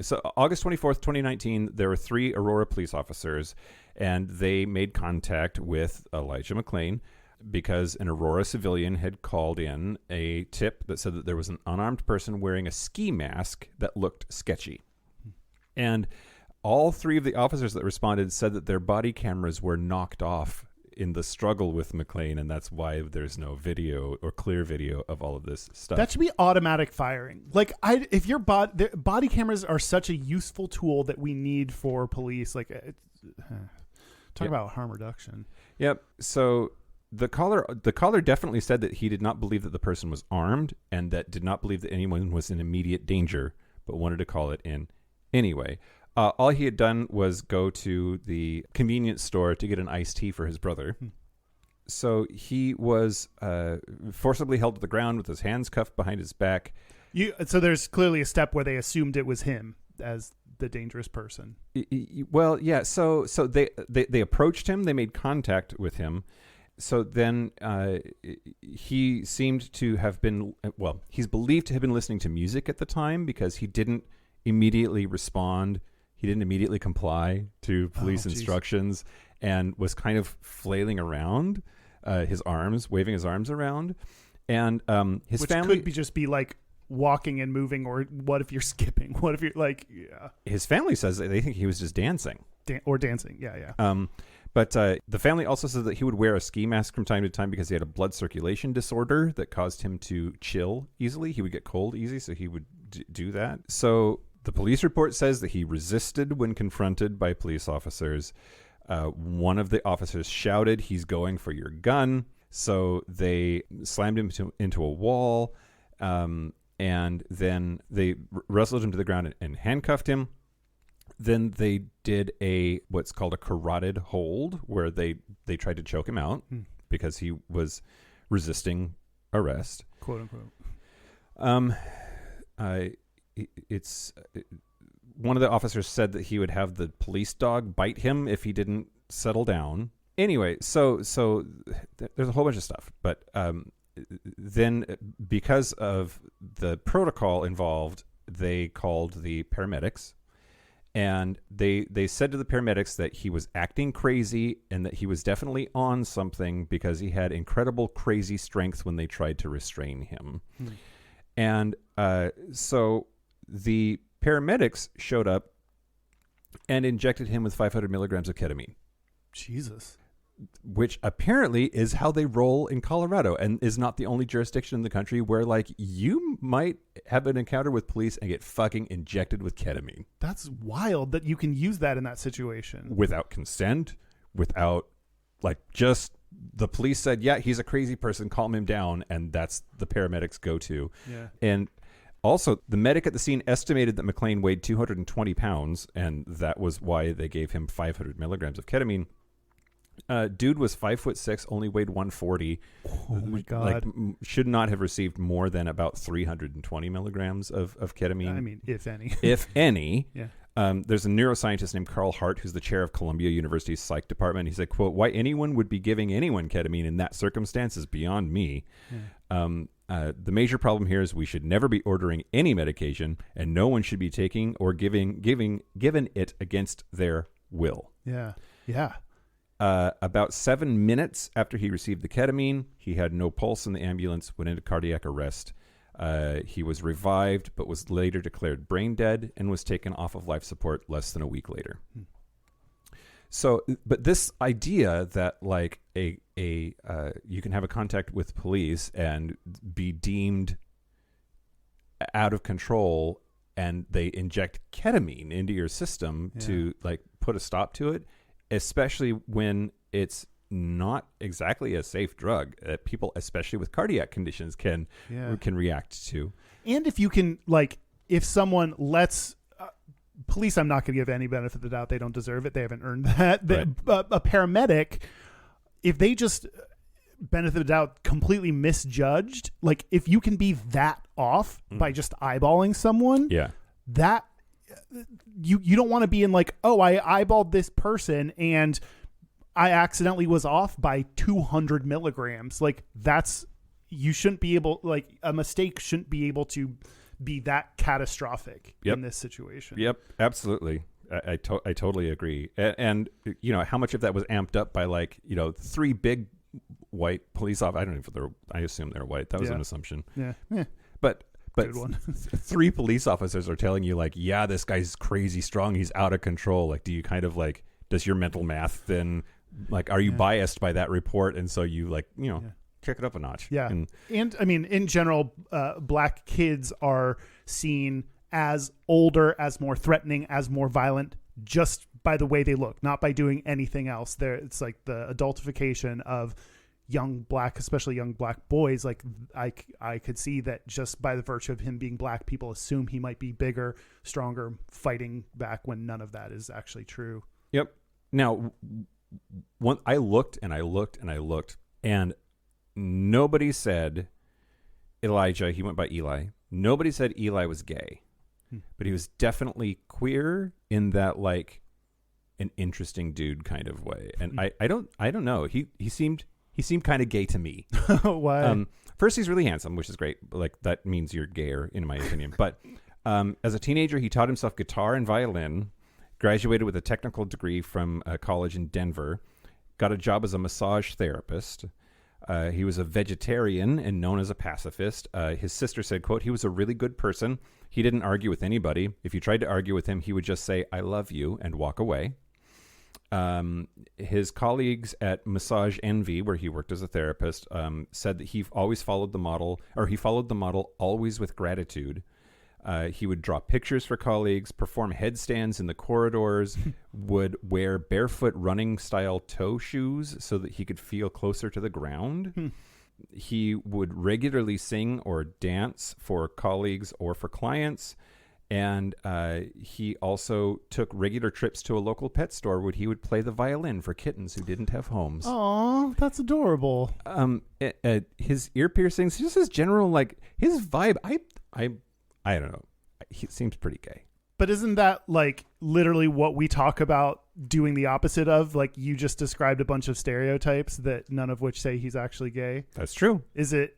so August 24th, 2019, there were 3 Aurora police officers, and they made contact with Elijah McClain because an Aurora civilian had called in a tip that said that there was an unarmed person wearing a ski mask that looked sketchy. And all 3 of the officers that responded said that their body cameras were knocked off in the struggle with McClain, and that's why there's no video or clear video of all of this stuff. That should be automatic firing. Like, if your body cameras are such a useful tool that we need for police, like, talk about harm reduction. Yep. So the caller definitely said that he did not believe that the person was armed, and that did not believe that anyone was in immediate danger, but wanted to call it in anyway. All he had done was go to the convenience store to get an iced tea for his brother. So he was forcibly held to the ground with his hands cuffed behind his back. So there's clearly a step where they assumed it was him as the dangerous person. Well, yeah. So they approached him. They made contact with him. So then he seemed to have been, he's believed to have been listening to music at the time because he didn't immediately respond. He didn't immediately comply to police instructions and was kind of flailing around his arms, waving his arms around. And his Which family could just be like walking and moving, or what if you're skipping? What if you're like, yeah. His family says that they think he was just dancing. Or dancing, yeah. But the family also says that he would wear a ski mask from time to time because he had a blood circulation disorder that caused him to chill easily. He would get cold easy, so he would do that. So the police report says that he resisted when confronted by police officers. One of the officers shouted, "He's going for your gun." So they slammed him into a wall, and then they wrestled him to the ground and handcuffed him. Then they did what's called a carotid hold, where they tried to choke him out because he was resisting arrest, quote unquote. It's one of the officers said that he would have the police dog bite him if he didn't settle down. Anyway, so there's a whole bunch of stuff, but then because of the protocol involved, they called the paramedics, and they said to the paramedics that he was acting crazy and that he was definitely on something because he had incredible crazy strength when they tried to restrain him. And so the paramedics showed up and injected him with 500 milligrams of ketamine. Jesus. Which apparently is how they roll in Colorado, and is not the only jurisdiction in the country where, like, you might have an encounter with police and get fucking injected with ketamine. That's wild that you can use that in that situation. Without consent, without, like, just the police said, yeah, he's a crazy person, calm him down, and that's the paramedics' go-to. Yeah. And also, the medic at the scene estimated that McClain weighed 220 pounds, and that was why they gave him 500 milligrams of ketamine. Dude was 5'6", only weighed 140. Oh my God! Like, should not have received more than about 320 milligrams of ketamine. I mean, if any. If any. Yeah. There's a neuroscientist named Carl Hart, who's the chair of Columbia University's psych department. He said, quote, "Why anyone would be giving anyone ketamine in that circumstance is beyond me. Yeah. The major problem here is we should never be ordering any medication, and no one should be taking or given it against their will." Yeah. Yeah. About 7 minutes after he received the ketamine, he had no pulse in the ambulance, went into cardiac arrest. He was revived, but was later declared brain dead and was taken off of life support less than a week later. So, but this idea that, like, you can have a contact with police and be deemed out of control, and they inject ketamine into your system to, like, put a stop to it, especially when it's not exactly a safe drug that people, especially with cardiac conditions, can react to. And if you can, like, if someone lets police, I'm not going to give any benefit of the doubt. They don't deserve it. They haven't earned that. Right. A paramedic, if they just benefit of the doubt completely misjudged, like if you can be that off by just eyeballing someone, that you don't want to be in like, oh, I eyeballed this person and I accidentally was off by 200 milligrams. Like you shouldn't be able, like a mistake shouldn't be able to be that catastrophic in this situation. Yep, absolutely. I totally agree. And you know, how much of that was amped up by like, you know, 3 big white police officers. I assume they're white. That was an assumption. Yeah. But Good one. 3 police officers are telling you like, yeah, this guy's crazy strong. He's out of control. Like, do you kind of like, does your mental math then like, are you biased by that report? And so you like, you know, kick it up a notch. Yeah. And I mean, in general, black kids are seen as older, as more threatening, as more violent, just by the way they look, not by doing anything else. It's like the adultification of young black, especially young black boys. Like I could see that just by the virtue of him being black, people assume he might be bigger, stronger, fighting back when none of that is actually true. Yep. Now, I looked and I looked and I looked, and nobody said Elijah. He went by Eli. Nobody said Eli was gay, but he was definitely queer in that like an interesting dude kind of way. And I don't know. He seemed kind of gay to me. Why? First, he's really handsome, which is great. Like that means you're gayer, in my opinion. But as a teenager, he taught himself guitar and violin. Graduated with a technical degree from a college in Denver. Got a job as a massage therapist. He was a vegetarian and known as a pacifist. His sister said, quote, he was a really good person. He didn't argue with anybody. If you tried to argue with him, he would just say, I love you, and walk away. His colleagues at Massage Envy, where he worked as a therapist, said that he always followed the model, always with gratitude. He would draw pictures for colleagues, perform headstands in the corridors, would wear barefoot running style toe shoes so that he could feel closer to the ground. He would regularly sing or dance for colleagues or for clients. And he also took regular trips to a local pet store where he would play the violin for kittens who didn't have homes. Oh, that's adorable. His ear piercings, just his general, like, his vibe, I don't know. He seems pretty gay. But isn't that like literally what we talk about doing the opposite of? Like you just described a bunch of stereotypes that none of which say he's actually gay. That's true. Is it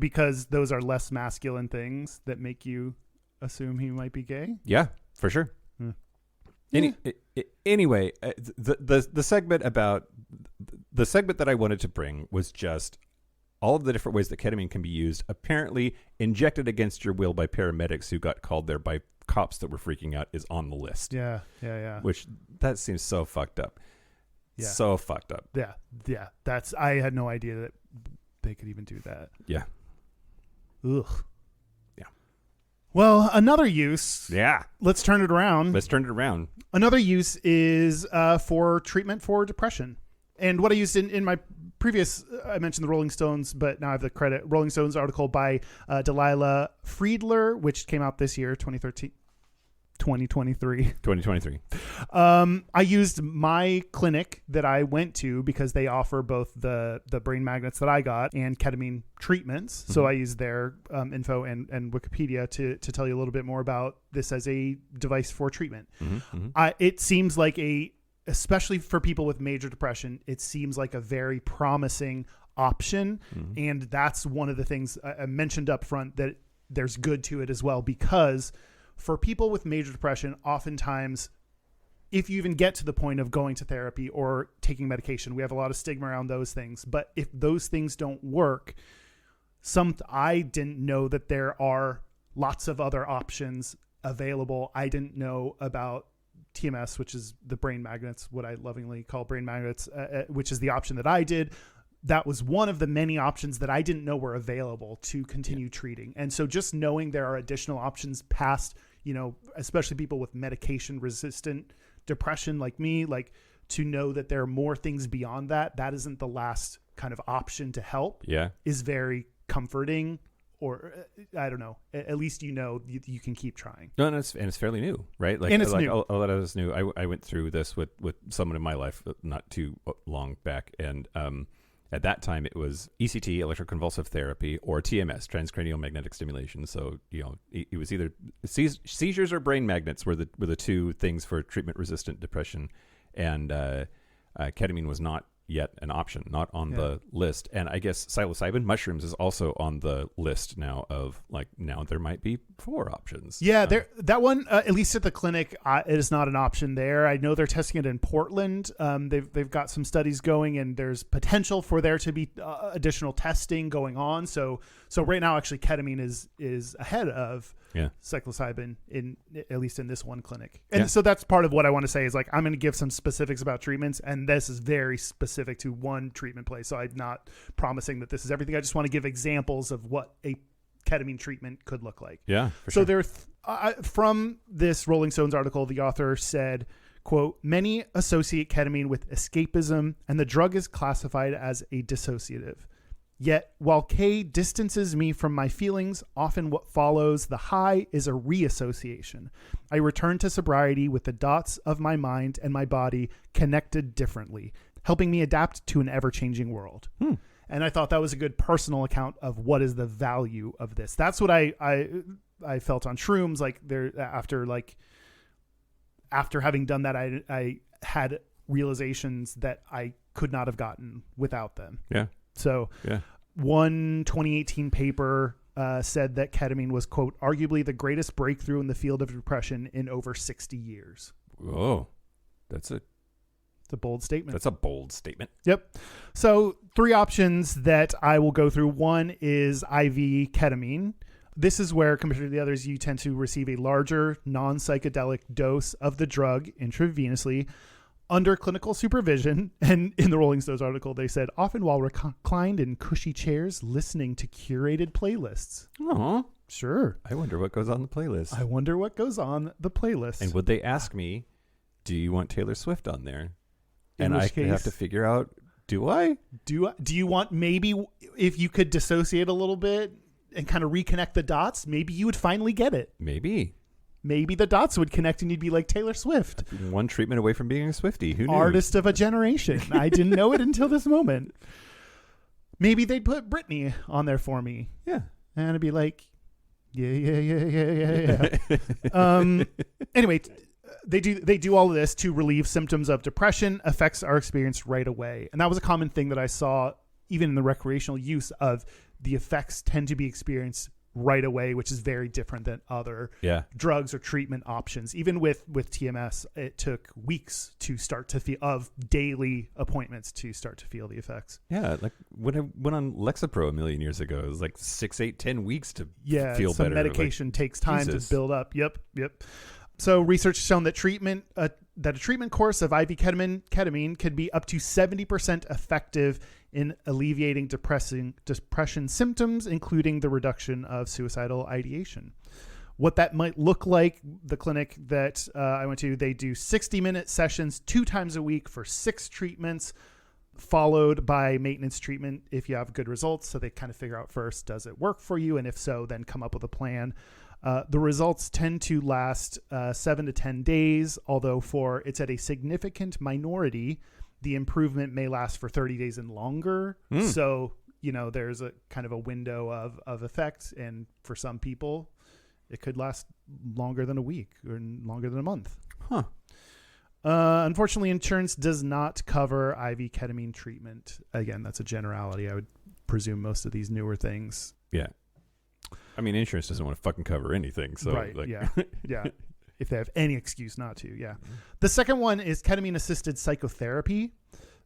because those are less masculine things that make you assume he might be gay? Yeah, for sure. Anyway, the segment that I wanted to bring was just all of the different ways that ketamine can be used, apparently injected against your will by paramedics who got called there by cops that were freaking out, is on the list. Yeah. Which, that seems so fucked up. Yeah. So fucked up. Yeah. I had no idea that they could even do that. Yeah. Ugh. Yeah. Well, another use. Yeah. Let's turn it around. Another use is for treatment for depression. And what I used in my previous, I mentioned the Rolling Stones, but now I have the credit. Rolling Stones article by Delilah Friedler, which came out this year, 2023. I used my clinic that I went to because they offer both the brain magnets that I got and ketamine treatments. Mm-hmm. So I used their info and Wikipedia to tell you a little bit more about this as a device for treatment. Mm-hmm. It seems like especially for people with major depression, it seems like a very promising option. Mm-hmm. And that's one of the things I mentioned up front, that there's good to it as well, because for people with major depression, oftentimes, if you even get to the point of going to therapy or taking medication, we have a lot of stigma around those things. But if those things don't work, I didn't know that there are lots of other options available. I didn't know about TMS, which is the brain magnets, what I lovingly call brain magnets, which is the option that I did. That was one of the many options that I didn't know were available to continue treating. And so just knowing there are additional options past, especially people with medication resistant depression like me, like to know that there are more things beyond that isn't the last kind of option to help, is very comforting or I don't know. At least you can keep trying. No, and it's fairly new, right? Like, and it's like new. A lot of it's new. I went through this with someone in my life not too long back, and at that time it was ECT, electroconvulsive therapy, or TMS, transcranial magnetic stimulation. So it was either seizures or brain magnets were the two things for treatment-resistant depression, and ketamine was not yet an option, not on the list. And I guess psilocybin mushrooms is also on the list now of now there might be 4 options. Yeah, that one, at least at the clinic, it is not an option there. I know they're testing it in Portland. They've got some studies going, and there's potential for there to be additional testing going on. So right now, actually, ketamine is ahead of psilocybin at least in this one clinic. And so that's part of what I want to say is I'm going to give some specifics about treatments, and this is very specific to one treatment place. So I'm not promising that this is everything. I just want to give examples of what a ketamine treatment could look like. Yeah. So there, from this Rolling Stones article, the author said, quote, "Many associate ketamine with escapism, and the drug is classified as a dissociative. Yet, while K distances me from my feelings, often what follows the high is a reassociation. I return to sobriety with the dots of my mind and my body connected differently, helping me adapt to an ever-changing world." And I thought that was a good personal account of what is the value of this. That's what I felt on shrooms. After having done that, I had realizations that I could not have gotten without them. Yeah. So one 2018 paper said that ketamine was, quote, "arguably the greatest breakthrough in the field of depression in over 60 years. Whoa. It's a bold statement. That's a bold statement. Yep. So 3 options that I will go through. One is IV ketamine. This is where, compared to the others, you tend to receive a larger non-psychedelic dose of the drug intravenously under clinical supervision. And in the Rolling Stones article, they said, often while reclined in cushy chairs, listening to curated playlists. Oh, sure. I wonder what goes on the playlist. I wonder what goes on the playlist. And would they ask me, do you want Taylor Swift on there? And I case, have to figure out, do I? Do you want, maybe if you could dissociate a little bit and kind of reconnect the dots, maybe you would finally get it. Maybe the dots would connect and you'd be like Taylor Swift. One treatment away from being a Swiftie. Who knew? Artist of a generation. I didn't know it until this moment. Maybe they'd put Britney on there for me. Yeah. And I'd be like, yeah. Anyway, they do all of this to relieve symptoms of depression, affects our experience right away. And that was a common thing that I saw even in the recreational use of the effects tend to be experienced right away, which is very different than other drugs or treatment options. Even with TMS, it took weeks to start to feel, of daily appointments to start to feel the effects. Yeah, like when I went on Lexapro a million years ago, it was like 6, 8, 10 weeks to feel some better. Medication takes time to build up. Yep. So research has shown that a treatment course of IV ketamine could be up to 70% effective in alleviating depression symptoms, including the reduction of suicidal ideation. What that might look like, the clinic that I went to, they do 60-minute sessions 2 times a week for 6 treatments, followed by maintenance treatment if you have good results. So they kind of figure out first, does it work for you? And if so, then come up with a plan. The results tend to last 7 to 10 days, although it's at a significant minority, the improvement may last for 30 days and longer. So, there's a kind of a window of effect. And for some people, it could last longer than a week or longer than a month. Unfortunately, insurance does not cover IV ketamine treatment. Again, that's a generality. I would presume most of these newer things. Yeah. I mean, insurance doesn't want to fucking cover anything. So, right. Yeah. If they have any excuse not to. Yeah. The second one is ketamine-assisted psychotherapy.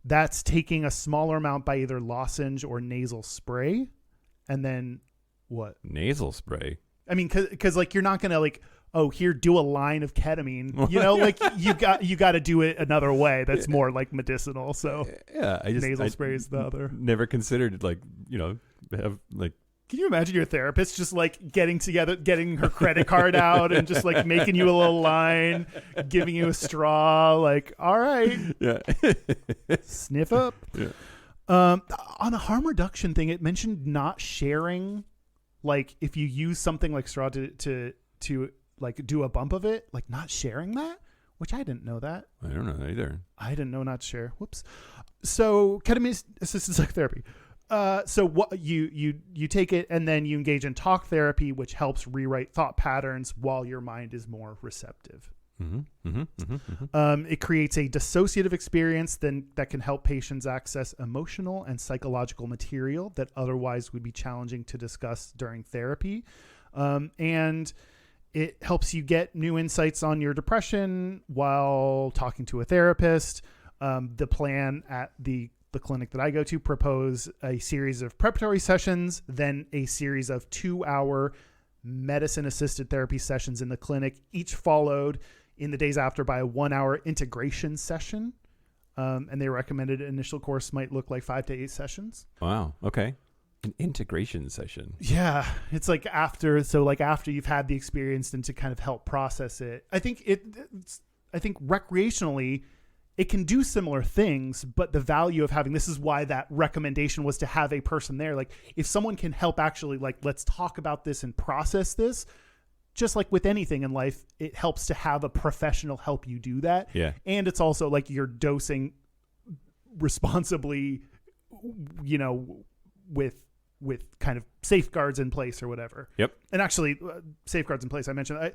That's taking a smaller amount by either lozenge or nasal spray. And then what? Nasal spray? I mean, because you're not going to here, do a line of ketamine. You got to do it another way. That's more like medicinal. So nasal spray is the other. Never considered have Can you imagine your therapist just getting her credit card out and just making you a little line, giving you a straw, all right, sniff up. Yeah. On a harm reduction thing, it mentioned not sharing like if you use something like straw to like do a bump of it, like not sharing that, which I didn't know that. I don't know that either. I didn't know not to share. Whoops. So ketamine assisted psychotherapy. So what you take it and then you engage in talk therapy, which helps rewrite thought patterns while your mind is more receptive. It creates a dissociative experience that can help patients access emotional and psychological material that otherwise would be challenging to discuss during therapy. And it helps you get new insights on your depression while talking to a therapist. The plan at the clinic that I go to propose a series of preparatory sessions, then a series of 2-hour medicine-assisted therapy sessions in the clinic, each followed in the days after by a 1-hour integration session. And they recommended an initial course might look like 5 to 8 sessions. Wow. Okay. An integration session. Yeah. It's like after you've had the experience and to kind of help process it. I think recreationally it can do similar things, but the value of having, this is why that recommendation was to have a person there. Like if someone can help actually like, let's talk about this and process this, just like with anything in life, it helps to have a professional help you do that. Yeah. And it's also like you're dosing responsibly, you know, with kind of safeguards in place or whatever. Yep. And actually safeguards in place. I mentioned I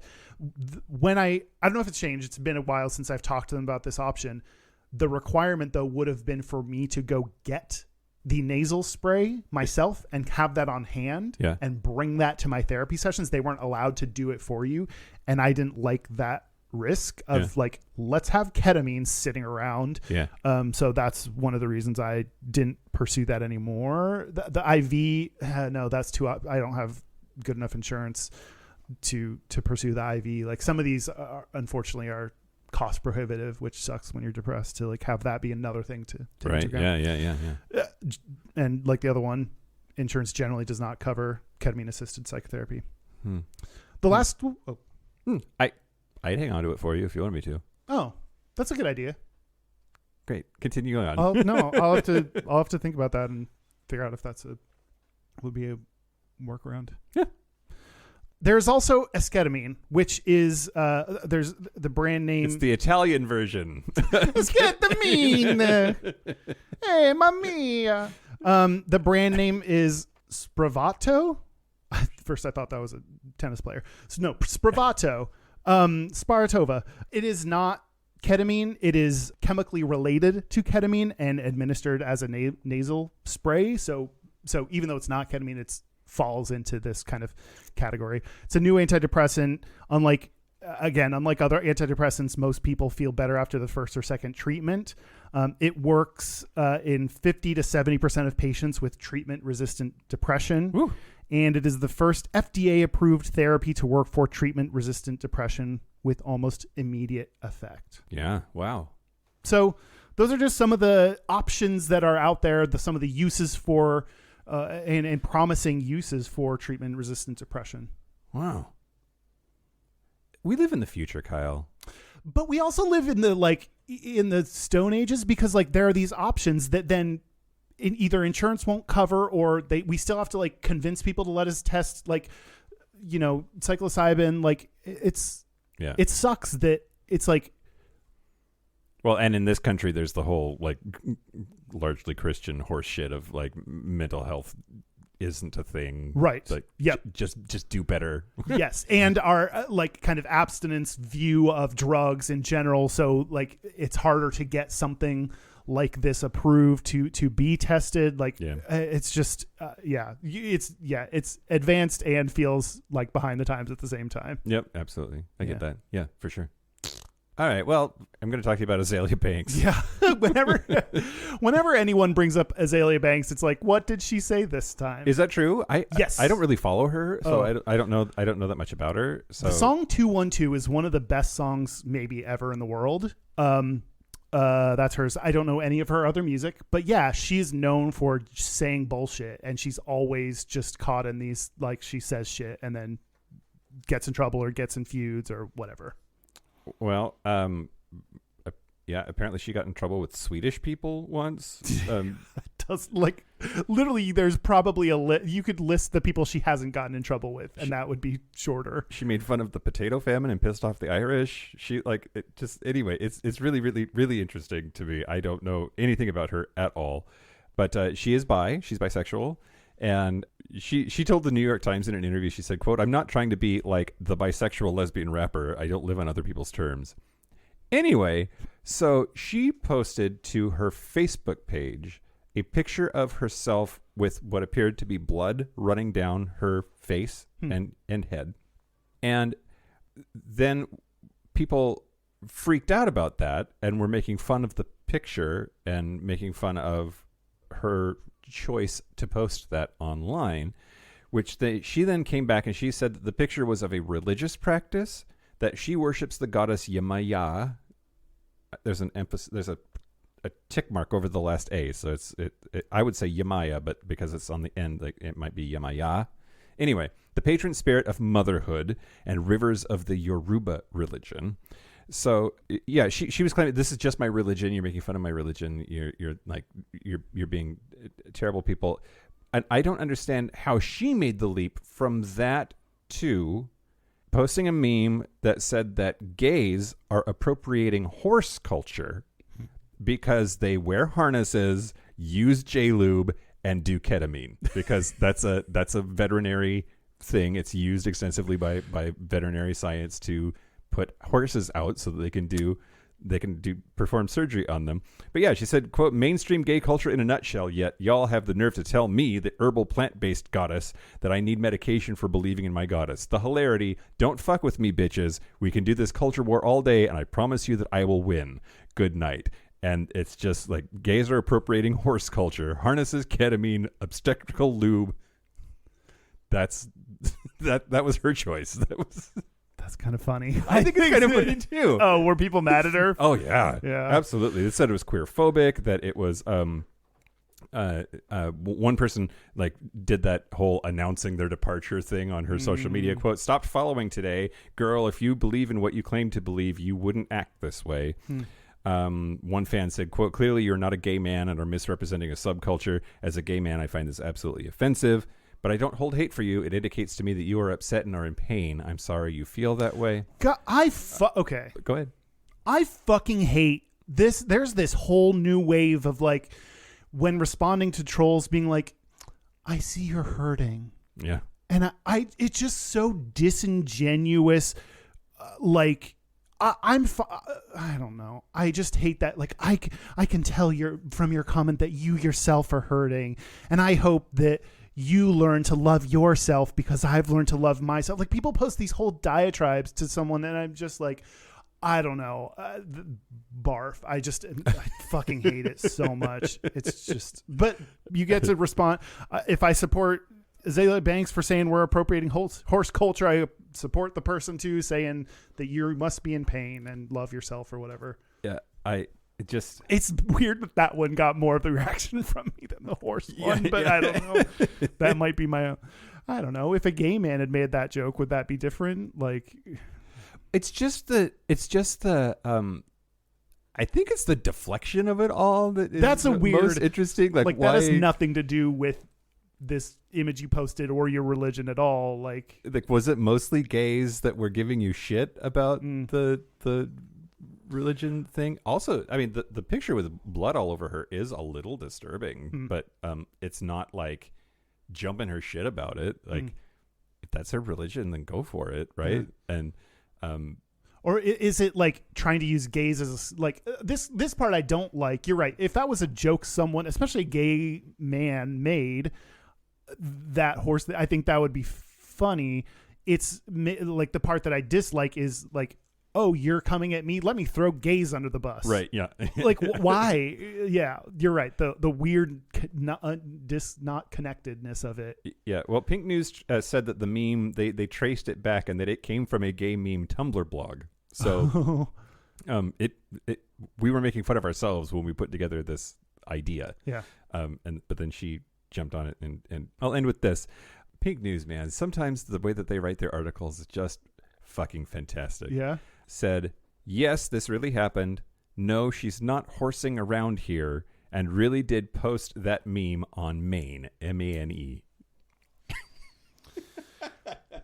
don't know if it's changed. It's been a while since I've talked to them about this option. The requirement though would have been for me to go get the nasal spray myself and have that on hand and bring that to my therapy sessions. They weren't allowed to do it for you. And I didn't like that risk of like, let's have ketamine sitting around. Yeah. So that's one of the reasons I didn't pursue that anymore. The IV, no, that's too, I don't have good enough insurance to pursue the IV. Like some of these unfortunately are cost prohibitive, which sucks when you're depressed to like have that be another thing to right. Yeah. And like the other one, insurance generally does not cover ketamine assisted psychotherapy. The last, I'd hang on to it for you if you want me to. Oh, that's a good idea. Great. Continue on. I'll have to think about that and figure out if would be a workaround. Yeah. There's also esketamine, which is there's the brand name. It's the Italian version. Esketamine. Hey, mamma mia. The brand name is Spravato. First, I thought that was a tennis player. So no, Spravato. Sparatova. It is not ketamine. It is chemically related to ketamine and administered as a nasal spray. So even though it's not ketamine, it's falls into this kind of category. It's a new antidepressant. Unlike other antidepressants, most people feel better after the first or second treatment. It works in 50 to 70% of patients with treatment-resistant depression. Ooh. And it is the first FDA-approved therapy to work for treatment-resistant depression with almost immediate effect. Yeah. Wow. So those are just some of the options that are out there, some of the uses for and promising uses for treatment-resistant depression. Wow. We live in the future, Kyle. But we also live in the Stone Ages because like there are these options that then either insurance won't cover or we still have to like convince people to let us test like, you know, psilocybin. Like it sucks that it's like. Well, and in this country, there's the whole like largely Christian horse shit of like mental health isn't a thing. Right. Like, just do better. Yes. And our like kind of abstinence view of drugs in general. So like it's harder to get something like this approved to be tested. Like it's just, it's advanced and feels like behind the times at the same time. Yep. Absolutely. I get that. Yeah, for sure. All right. Well, I'm going to talk to you about Azealia Banks. Yeah. Whenever anyone brings up Azealia Banks, it's like, what did she say this time? Is that true? Yes. I don't really follow her, so I don't know that much about her. So the song 212 is one of the best songs maybe ever in the world. That's hers. I don't know any of her other music, but yeah, she's known for saying bullshit, and she's always just caught in these like she says shit and then gets in trouble or gets in feuds or whatever. Well, apparently she got in trouble with Swedish people once. Does like literally, there's probably you could list the people she hasn't gotten in trouble with, and that would be shorter. She made fun of the potato famine and pissed off the Irish. Anyway, it's really, really, really interesting to me. I don't know anything about her at all, but she is bi. She's bisexual. And she told the New York Times in an interview, she said, quote, "I'm not trying to be like the bisexual lesbian rapper. I don't live on other people's terms." Anyway, so she posted to her Facebook page a picture of herself with what appeared to be blood running down her face and head. And then people freaked out about that and were making fun of the picture and making fun of her choice to post that online, which she then came back and she said that the picture was of a religious practice, that she worships the goddess Yemaya. There's an emphasis, there's a tick mark over the last A, so I would say Yemaya, but because it's on the end, like, it might be Yemaya. Anyway, the patron spirit of motherhood and rivers of the Yoruba religion. So yeah, she was claiming, this is just my religion. You're making fun of my religion. You're being terrible people. And I don't understand how she made the leap from that to posting a meme that said that gays are appropriating horse culture because they wear harnesses, use J-lube, and do ketamine, because that's a veterinary thing. It's used extensively by veterinary science to put horses out so that they can perform surgery on them. But yeah, she said, quote, "Mainstream gay culture in a nutshell, yet y'all have the nerve to tell me, the herbal plant-based goddess, that I need medication for believing in my goddess. The hilarity, don't fuck with me, bitches. We can do this culture war all day, and I promise you that I will win. Good night." And it's just like, gays are appropriating horse culture, harnesses, ketamine, obstetrical lube. That was her choice. That's kind of funny. I think it's kind of funny too. Oh, were people mad at her? Oh yeah, yeah, absolutely. They said it was queerphobic. That it was one person like did that whole announcing their departure thing on her social media. Quote, "Stopped following today, girl. If you believe in what you claim to believe, you wouldn't act this way." One fan said, quote, "Clearly you're not a gay man and are misrepresenting a subculture. As a gay man, I find this absolutely offensive. But I don't hold hate for you. It indicates to me that you are upset and are in pain. I'm sorry you feel that way." God, okay. Go ahead. I fucking hate this. There's this whole new wave of like, when responding to trolls being like, "I see you're hurting." Yeah. And it's just so disingenuous. I don't know. I just hate that. Like, I can tell from your comment that you yourself are hurting. And I hope that you learn to love yourself because I've learned to love myself. Like, people post these whole diatribes to someone, and I'm just like, I don't know, barf. I fucking hate it so much. It's just, but you get to respond. If I support Azealia Banks for saying we're appropriating horse culture, I support the person too saying that you must be in pain and love yourself or whatever. Yeah, it's weird that one got more of the reaction from me than the horse one, but yeah. I don't know. That might be my own. I don't know. If a gay man had made that joke, would that be different? Like, it's just the I think it's the deflection of it all that's a weird, most interesting. Like why? That has nothing to do with this image you posted or your religion at all. Like was it mostly gays that were giving you shit about the religion thing? Also, I mean, the picture with blood all over her is a little disturbing, but it's not like jumping her shit about it. Like, if that's her religion, then go for it, right? And or is it like trying to use gays as this part I don't like. You're right. If that was a joke someone, especially a gay man, made, that horse, I think that would be funny. It's like the part that I dislike is like, "Oh, you're coming at me. Let me throw gays under the bus." Right. Yeah. Like, why? Yeah, you're right. The weird not connectedness of it. Yeah. Well, Pink News said that the meme, they traced it back and that it came from a gay meme Tumblr blog. So we were making fun of ourselves when we put together this idea. Yeah. But then she jumped on it, and I'll end with this. Pink News, man. Sometimes the way that they write their articles is just fucking fantastic. Yeah. Said, "Yes, this really happened. No, she's not horsing around here. and really did post that meme on Maine, M-A-N-E.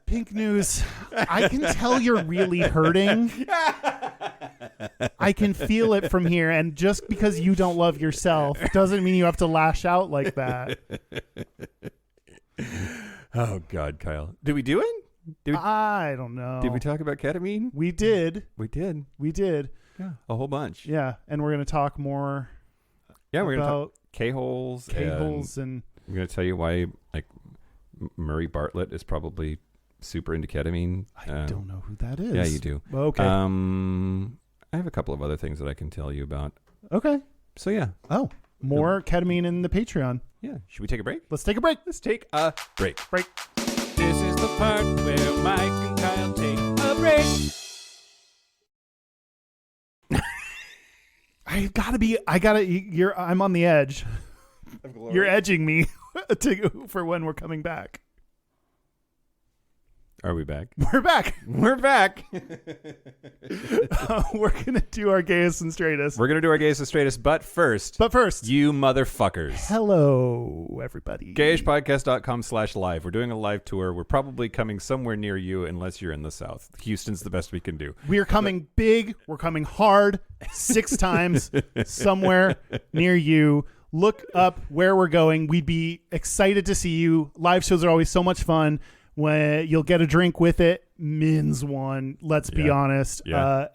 Pink News, I can tell you're really hurting. I can feel it from here, and just because you don't love yourself doesn't mean you have to lash out like that. Oh, God, Kyle. Did we do it? I don't know. Did we talk about ketamine? We did. We did. We did. Yeah, a whole bunch. Yeah, and we're going to talk more Yeah, we're going to about talk K-holes. K-holes and I'm going to tell you why like Murray Bartlett is probably super into ketamine. I don't know who that is. Yeah, you do. Okay. I have a couple of other things that I can tell you about. Okay. So, yeah. Oh, more ketamine in the Patreon. Yeah. Should we take a break? Let's take a break. Let's take a break. This is the part where Mike and Kyle take a break. I'm on the edge. You're edging me for when we're coming back. Are we back? We're back. We're back. We're going to do our Gayest and Straightest. We're going to do our Gayest and Straightest, but first, you motherfuckers. Hello, everybody. Gayishpodcast.com/live. We're doing a live tour. We're probably coming somewhere near you unless you're in the South. Houston's the best we can do. We are coming big. We're coming hard 6 times somewhere near you. Look up where we're going. We'd be excited to see you. Live shows are always so much fun. When you'll get a drink with it, Min's one. Let's be honest. Yeah.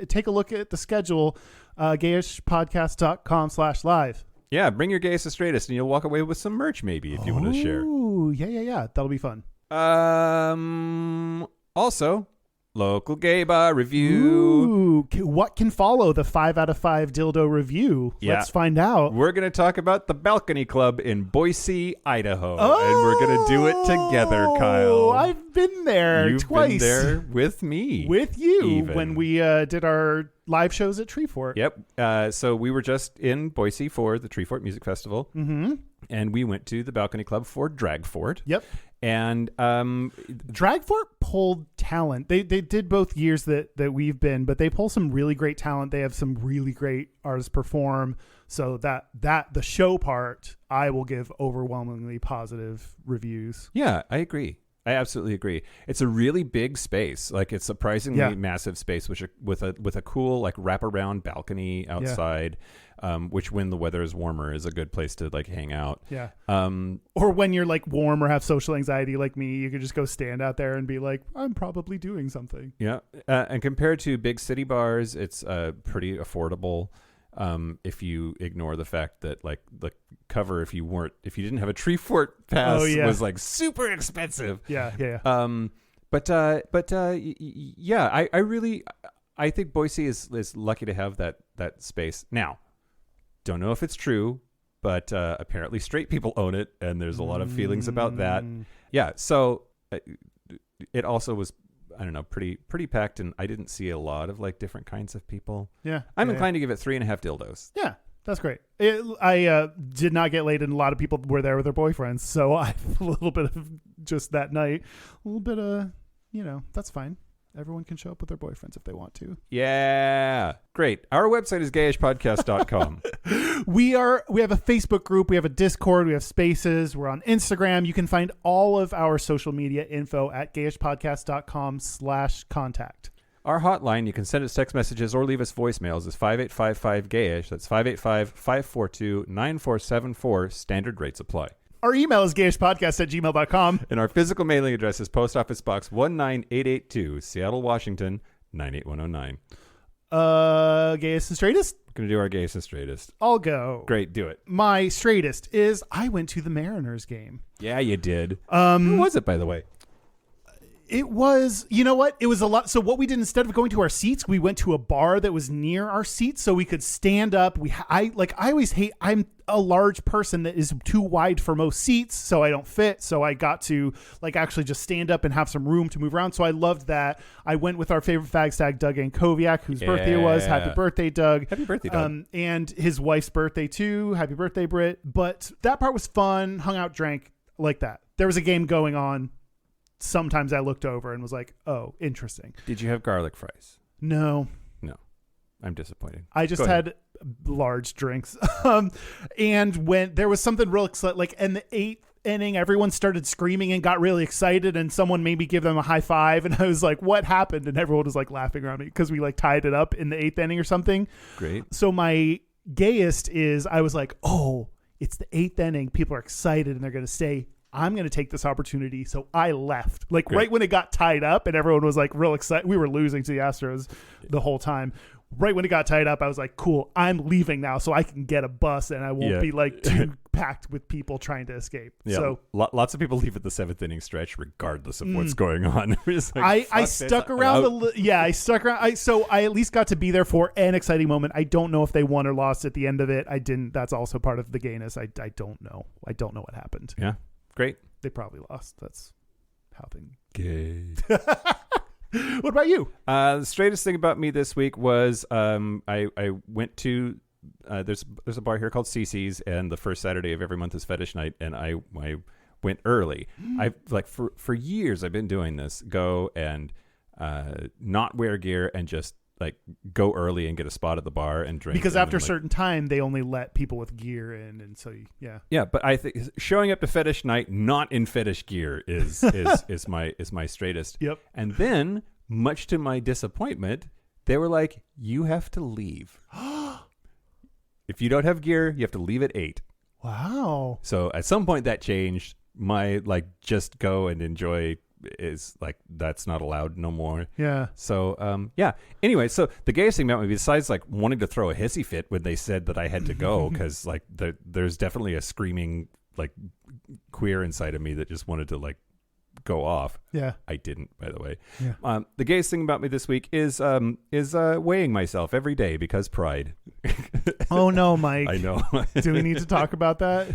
Take a look at the schedule. Gayishpodcast.com/live. Yeah, bring your Gayest and Straightest, and you'll walk away with some merch maybe if you want to share. Ooh, yeah. That'll be fun. Also, local gay bar review. Ooh, what can follow the 5 out of 5 dildo review? Yeah. Let's find out. We're going to talk about the Balcony Club in Boise, Idaho. And we're going to do it together, Kyle. I've been there You've twice. Been there with me. With you even. when we did our live shows at Treefort. Yep. So we were just in Boise for the Treefort Music Festival. Mm-hmm. And we went to the Balcony Club for Dragfort. Yep. And Dragfort pulled talent. They did both years that we've been, but they pull some really great talent. They have some really great artists perform. So that the show part, I will give overwhelmingly positive reviews. Yeah, I agree. I absolutely agree. It's a really big space. Like it's surprisingly massive space, which with a cool like wraparound balcony outside. Which when the weather is warmer is a good place to like hang out. Yeah. Or when you're like warm or have social anxiety like me, you could just go stand out there and be like, I'm probably doing something. Yeah. And compared to big city bars, it's pretty affordable. If you ignore the fact that like the cover, if you didn't have a Treefort pass, was like super expensive. Yeah. I think Boise is lucky to have that space. Now, don't know if it's true, but apparently straight people own it, and there's a lot of feelings about that. Yeah, so it also was, I don't know, pretty packed, and I didn't see a lot of like different kinds of people. Yeah, I'm inclined to give it 3.5 dildos. Yeah, that's great. I did not get laid, and a lot of people were there with their boyfriends, so I a little bit of just that night, a little bit of, that's fine. Everyone can show up with their boyfriends if they want to. Yeah. Great. Our website is gayishpodcast.com. We have a Facebook group. We have a Discord. We have Spaces. We're on Instagram. You can find all of our social media info at gayishpodcast.com/contact. Our hotline, you can send us text messages or leave us voicemails, is 5855-GAYISH. That's 585-542-9474. Standard rates apply. Our email is gayishpodcast@gmail.com. And our physical mailing address is Post Office Box 19882, Seattle, Washington, 98109. Gayest and Straightest? We're going to do our Gayest and Straightest. I'll go. Great, do it. My straightest is I went to the Mariners game. Yeah, you did. Who was it, by the way? It was, you know what? It was a lot. So what we did, instead of going to our seats, we went to a bar that was near our seats so we could stand up. I always hate, I'm a large person that is too wide for most seats, so I don't fit. So I got to like actually just stand up and have some room to move around. So I loved that. I went with our favorite fag stag, Doug Ankoviak, whose birthday it was. Happy birthday, Doug. Happy birthday, Doug. And his wife's birthday too. Happy birthday, Britt. But that part was fun. Hung out, drank, like that. There was a game going on. Sometimes I looked over and was like, oh, interesting. Did you have garlic fries? No. I'm disappointed. I just Go ahead. had large drinks. And when there was something real exciting, like in the 8th inning, everyone started screaming and got really excited, and someone made me give them a high five, and I was like, what happened? And everyone was like laughing around me because we like tied it up in the 8th inning or something. Great. So my gayest is, I was like, oh, it's the 8th inning. People are excited and they're going to stay. I'm going to take this opportunity. So I left like Great. right when it got tied up and everyone was like real excited. We were losing to the Astros the whole time. Right when it got tied up, I was like, cool, I'm leaving now so I can get a bus and I won't be like too packed with people trying to escape. Yeah. So Lots of people leave at the 7th inning stretch regardless of what's going on. It's like, I fuck this, stuck I'm around out. I stuck around. So I at least got to be there for an exciting moment. I don't know if they won or lost at the end of it. I didn't. That's also part of the gayness. I don't know. I don't know what happened. Yeah. Great. They probably lost. That's how things. Gay. What about you? The straightest thing about me this week was I went to there's a bar here called Cece's, and the first Saturday of every month is fetish night, and I went early. I've like for years I've been doing this. Go and not wear gear and just like go early and get a spot at the bar and drink. Because and after a then, certain time, they only let people with gear in, and so yeah. Yeah, but I think showing up to fetish night not in fetish gear is my straightest. Yep. And then, much to my disappointment, they were like, "You have to leave. If you don't have gear, you have to leave at 8." Wow. So at some point that changed. My like just go and enjoy is like that's not allowed no more. Yeah. So yeah. Anyway, so the gayest thing about me, besides like wanting to throw a hissy fit when they said that I had to go, because like there's definitely a screaming like queer inside of me that just wanted to like go off. Yeah. I didn't, by the way. Yeah. The gayest thing about me this week is weighing myself every day because pride. Oh no, Mike. I know. Do we need to talk about that?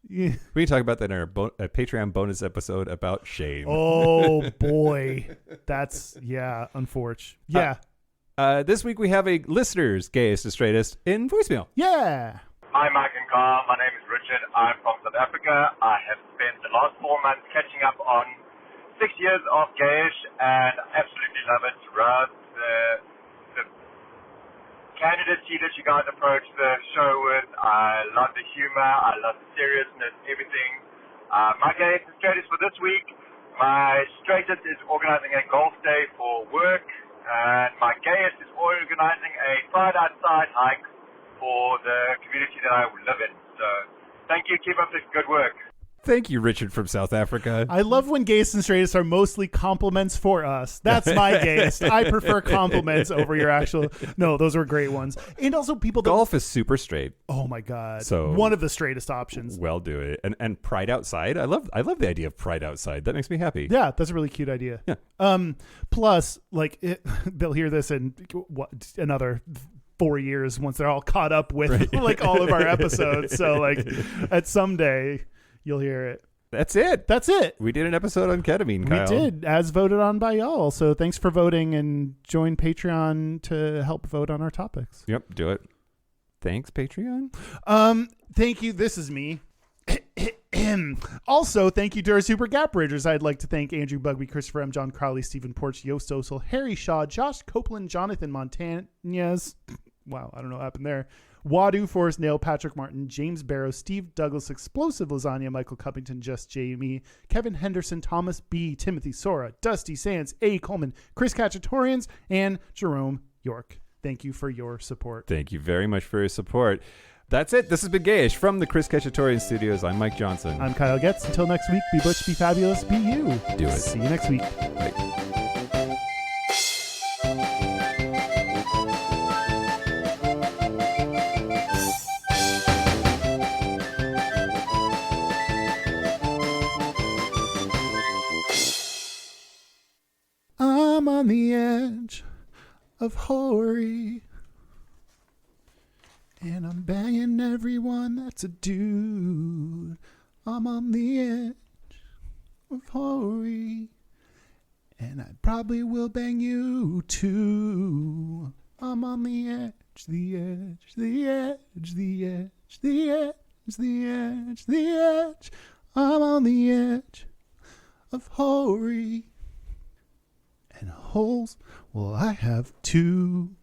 Yeah. We can talk about that in our Patreon bonus episode about shame. Oh boy, that's unfortunate. Yeah, This week we have a listener's gayest and straightest in voicemail. yeah. Hi, Mike and Carl. My name is Richard. I'm from South Africa. I have spent the last 4 months catching up on 6 years of Gayish and absolutely love it. Love the candidacy that you guys approach the show with. I love the humor. I love the seriousness, everything. My gayest and straightest for this week, my straightest is organizing a golf day for work, and my gayest is organizing a Pride Outside hike for the community that I live in. So thank you. Keep up the good work. Thank you, Richard from South Africa. I love when gayest and straightest are mostly compliments for us. That's my gayest. I prefer compliments over your actual. No, those were great ones. And also people that. Golf is super straight. Oh my god. So one of the straightest options. Well, do it. And Pride Outside. I love the idea of Pride Outside. That makes me happy. Yeah, that's a really cute idea. Yeah. Plus, like they'll hear this in another 4 years once they're all caught up with like all of our episodes. So like at someday you'll hear it. That's it. That's it. We did an episode on ketamine, Kyle. We did, as voted on by y'all. So thanks for voting, and join Patreon to help vote on our topics. Yep, do it. Thanks, Patreon. Thank you. This is me. Also, thank you to our super gap bridgers. I'd like to thank Andrew Bugby, Christopher M., John Crowley, Stephen Porch, Yost Osel, Harry Shaw, Josh Copeland, Jonathan Montañez. Wow, I don't know what happened there. Wadu, Forrest Nail, Patrick Martin, James Barrow, Steve Douglas, Explosive Lasagna, Michael Cuppington, Just Jamie, Kevin Henderson, Thomas B., Timothy Sora, Dusty Sands, A. Coleman, Chris Cacciatorians, and Jerome York. Thank you for your support. Thank you very much for your support. That's it. This has been Gayish from the Chris Cacciatorian Studios. I'm Mike Johnson. I'm Kyle Getz. Until next week, be butch, be fabulous, be you. Do it. See you next week. Bye. I'm on the edge of hoary, and I'm banging everyone that's a dude. I'm on the edge of hoary, and I probably will bang you too. I'm on the edge, the edge, the edge, the edge, the edge, the edge, the edge. I'm on the edge of hoary. And holes, well, I have two.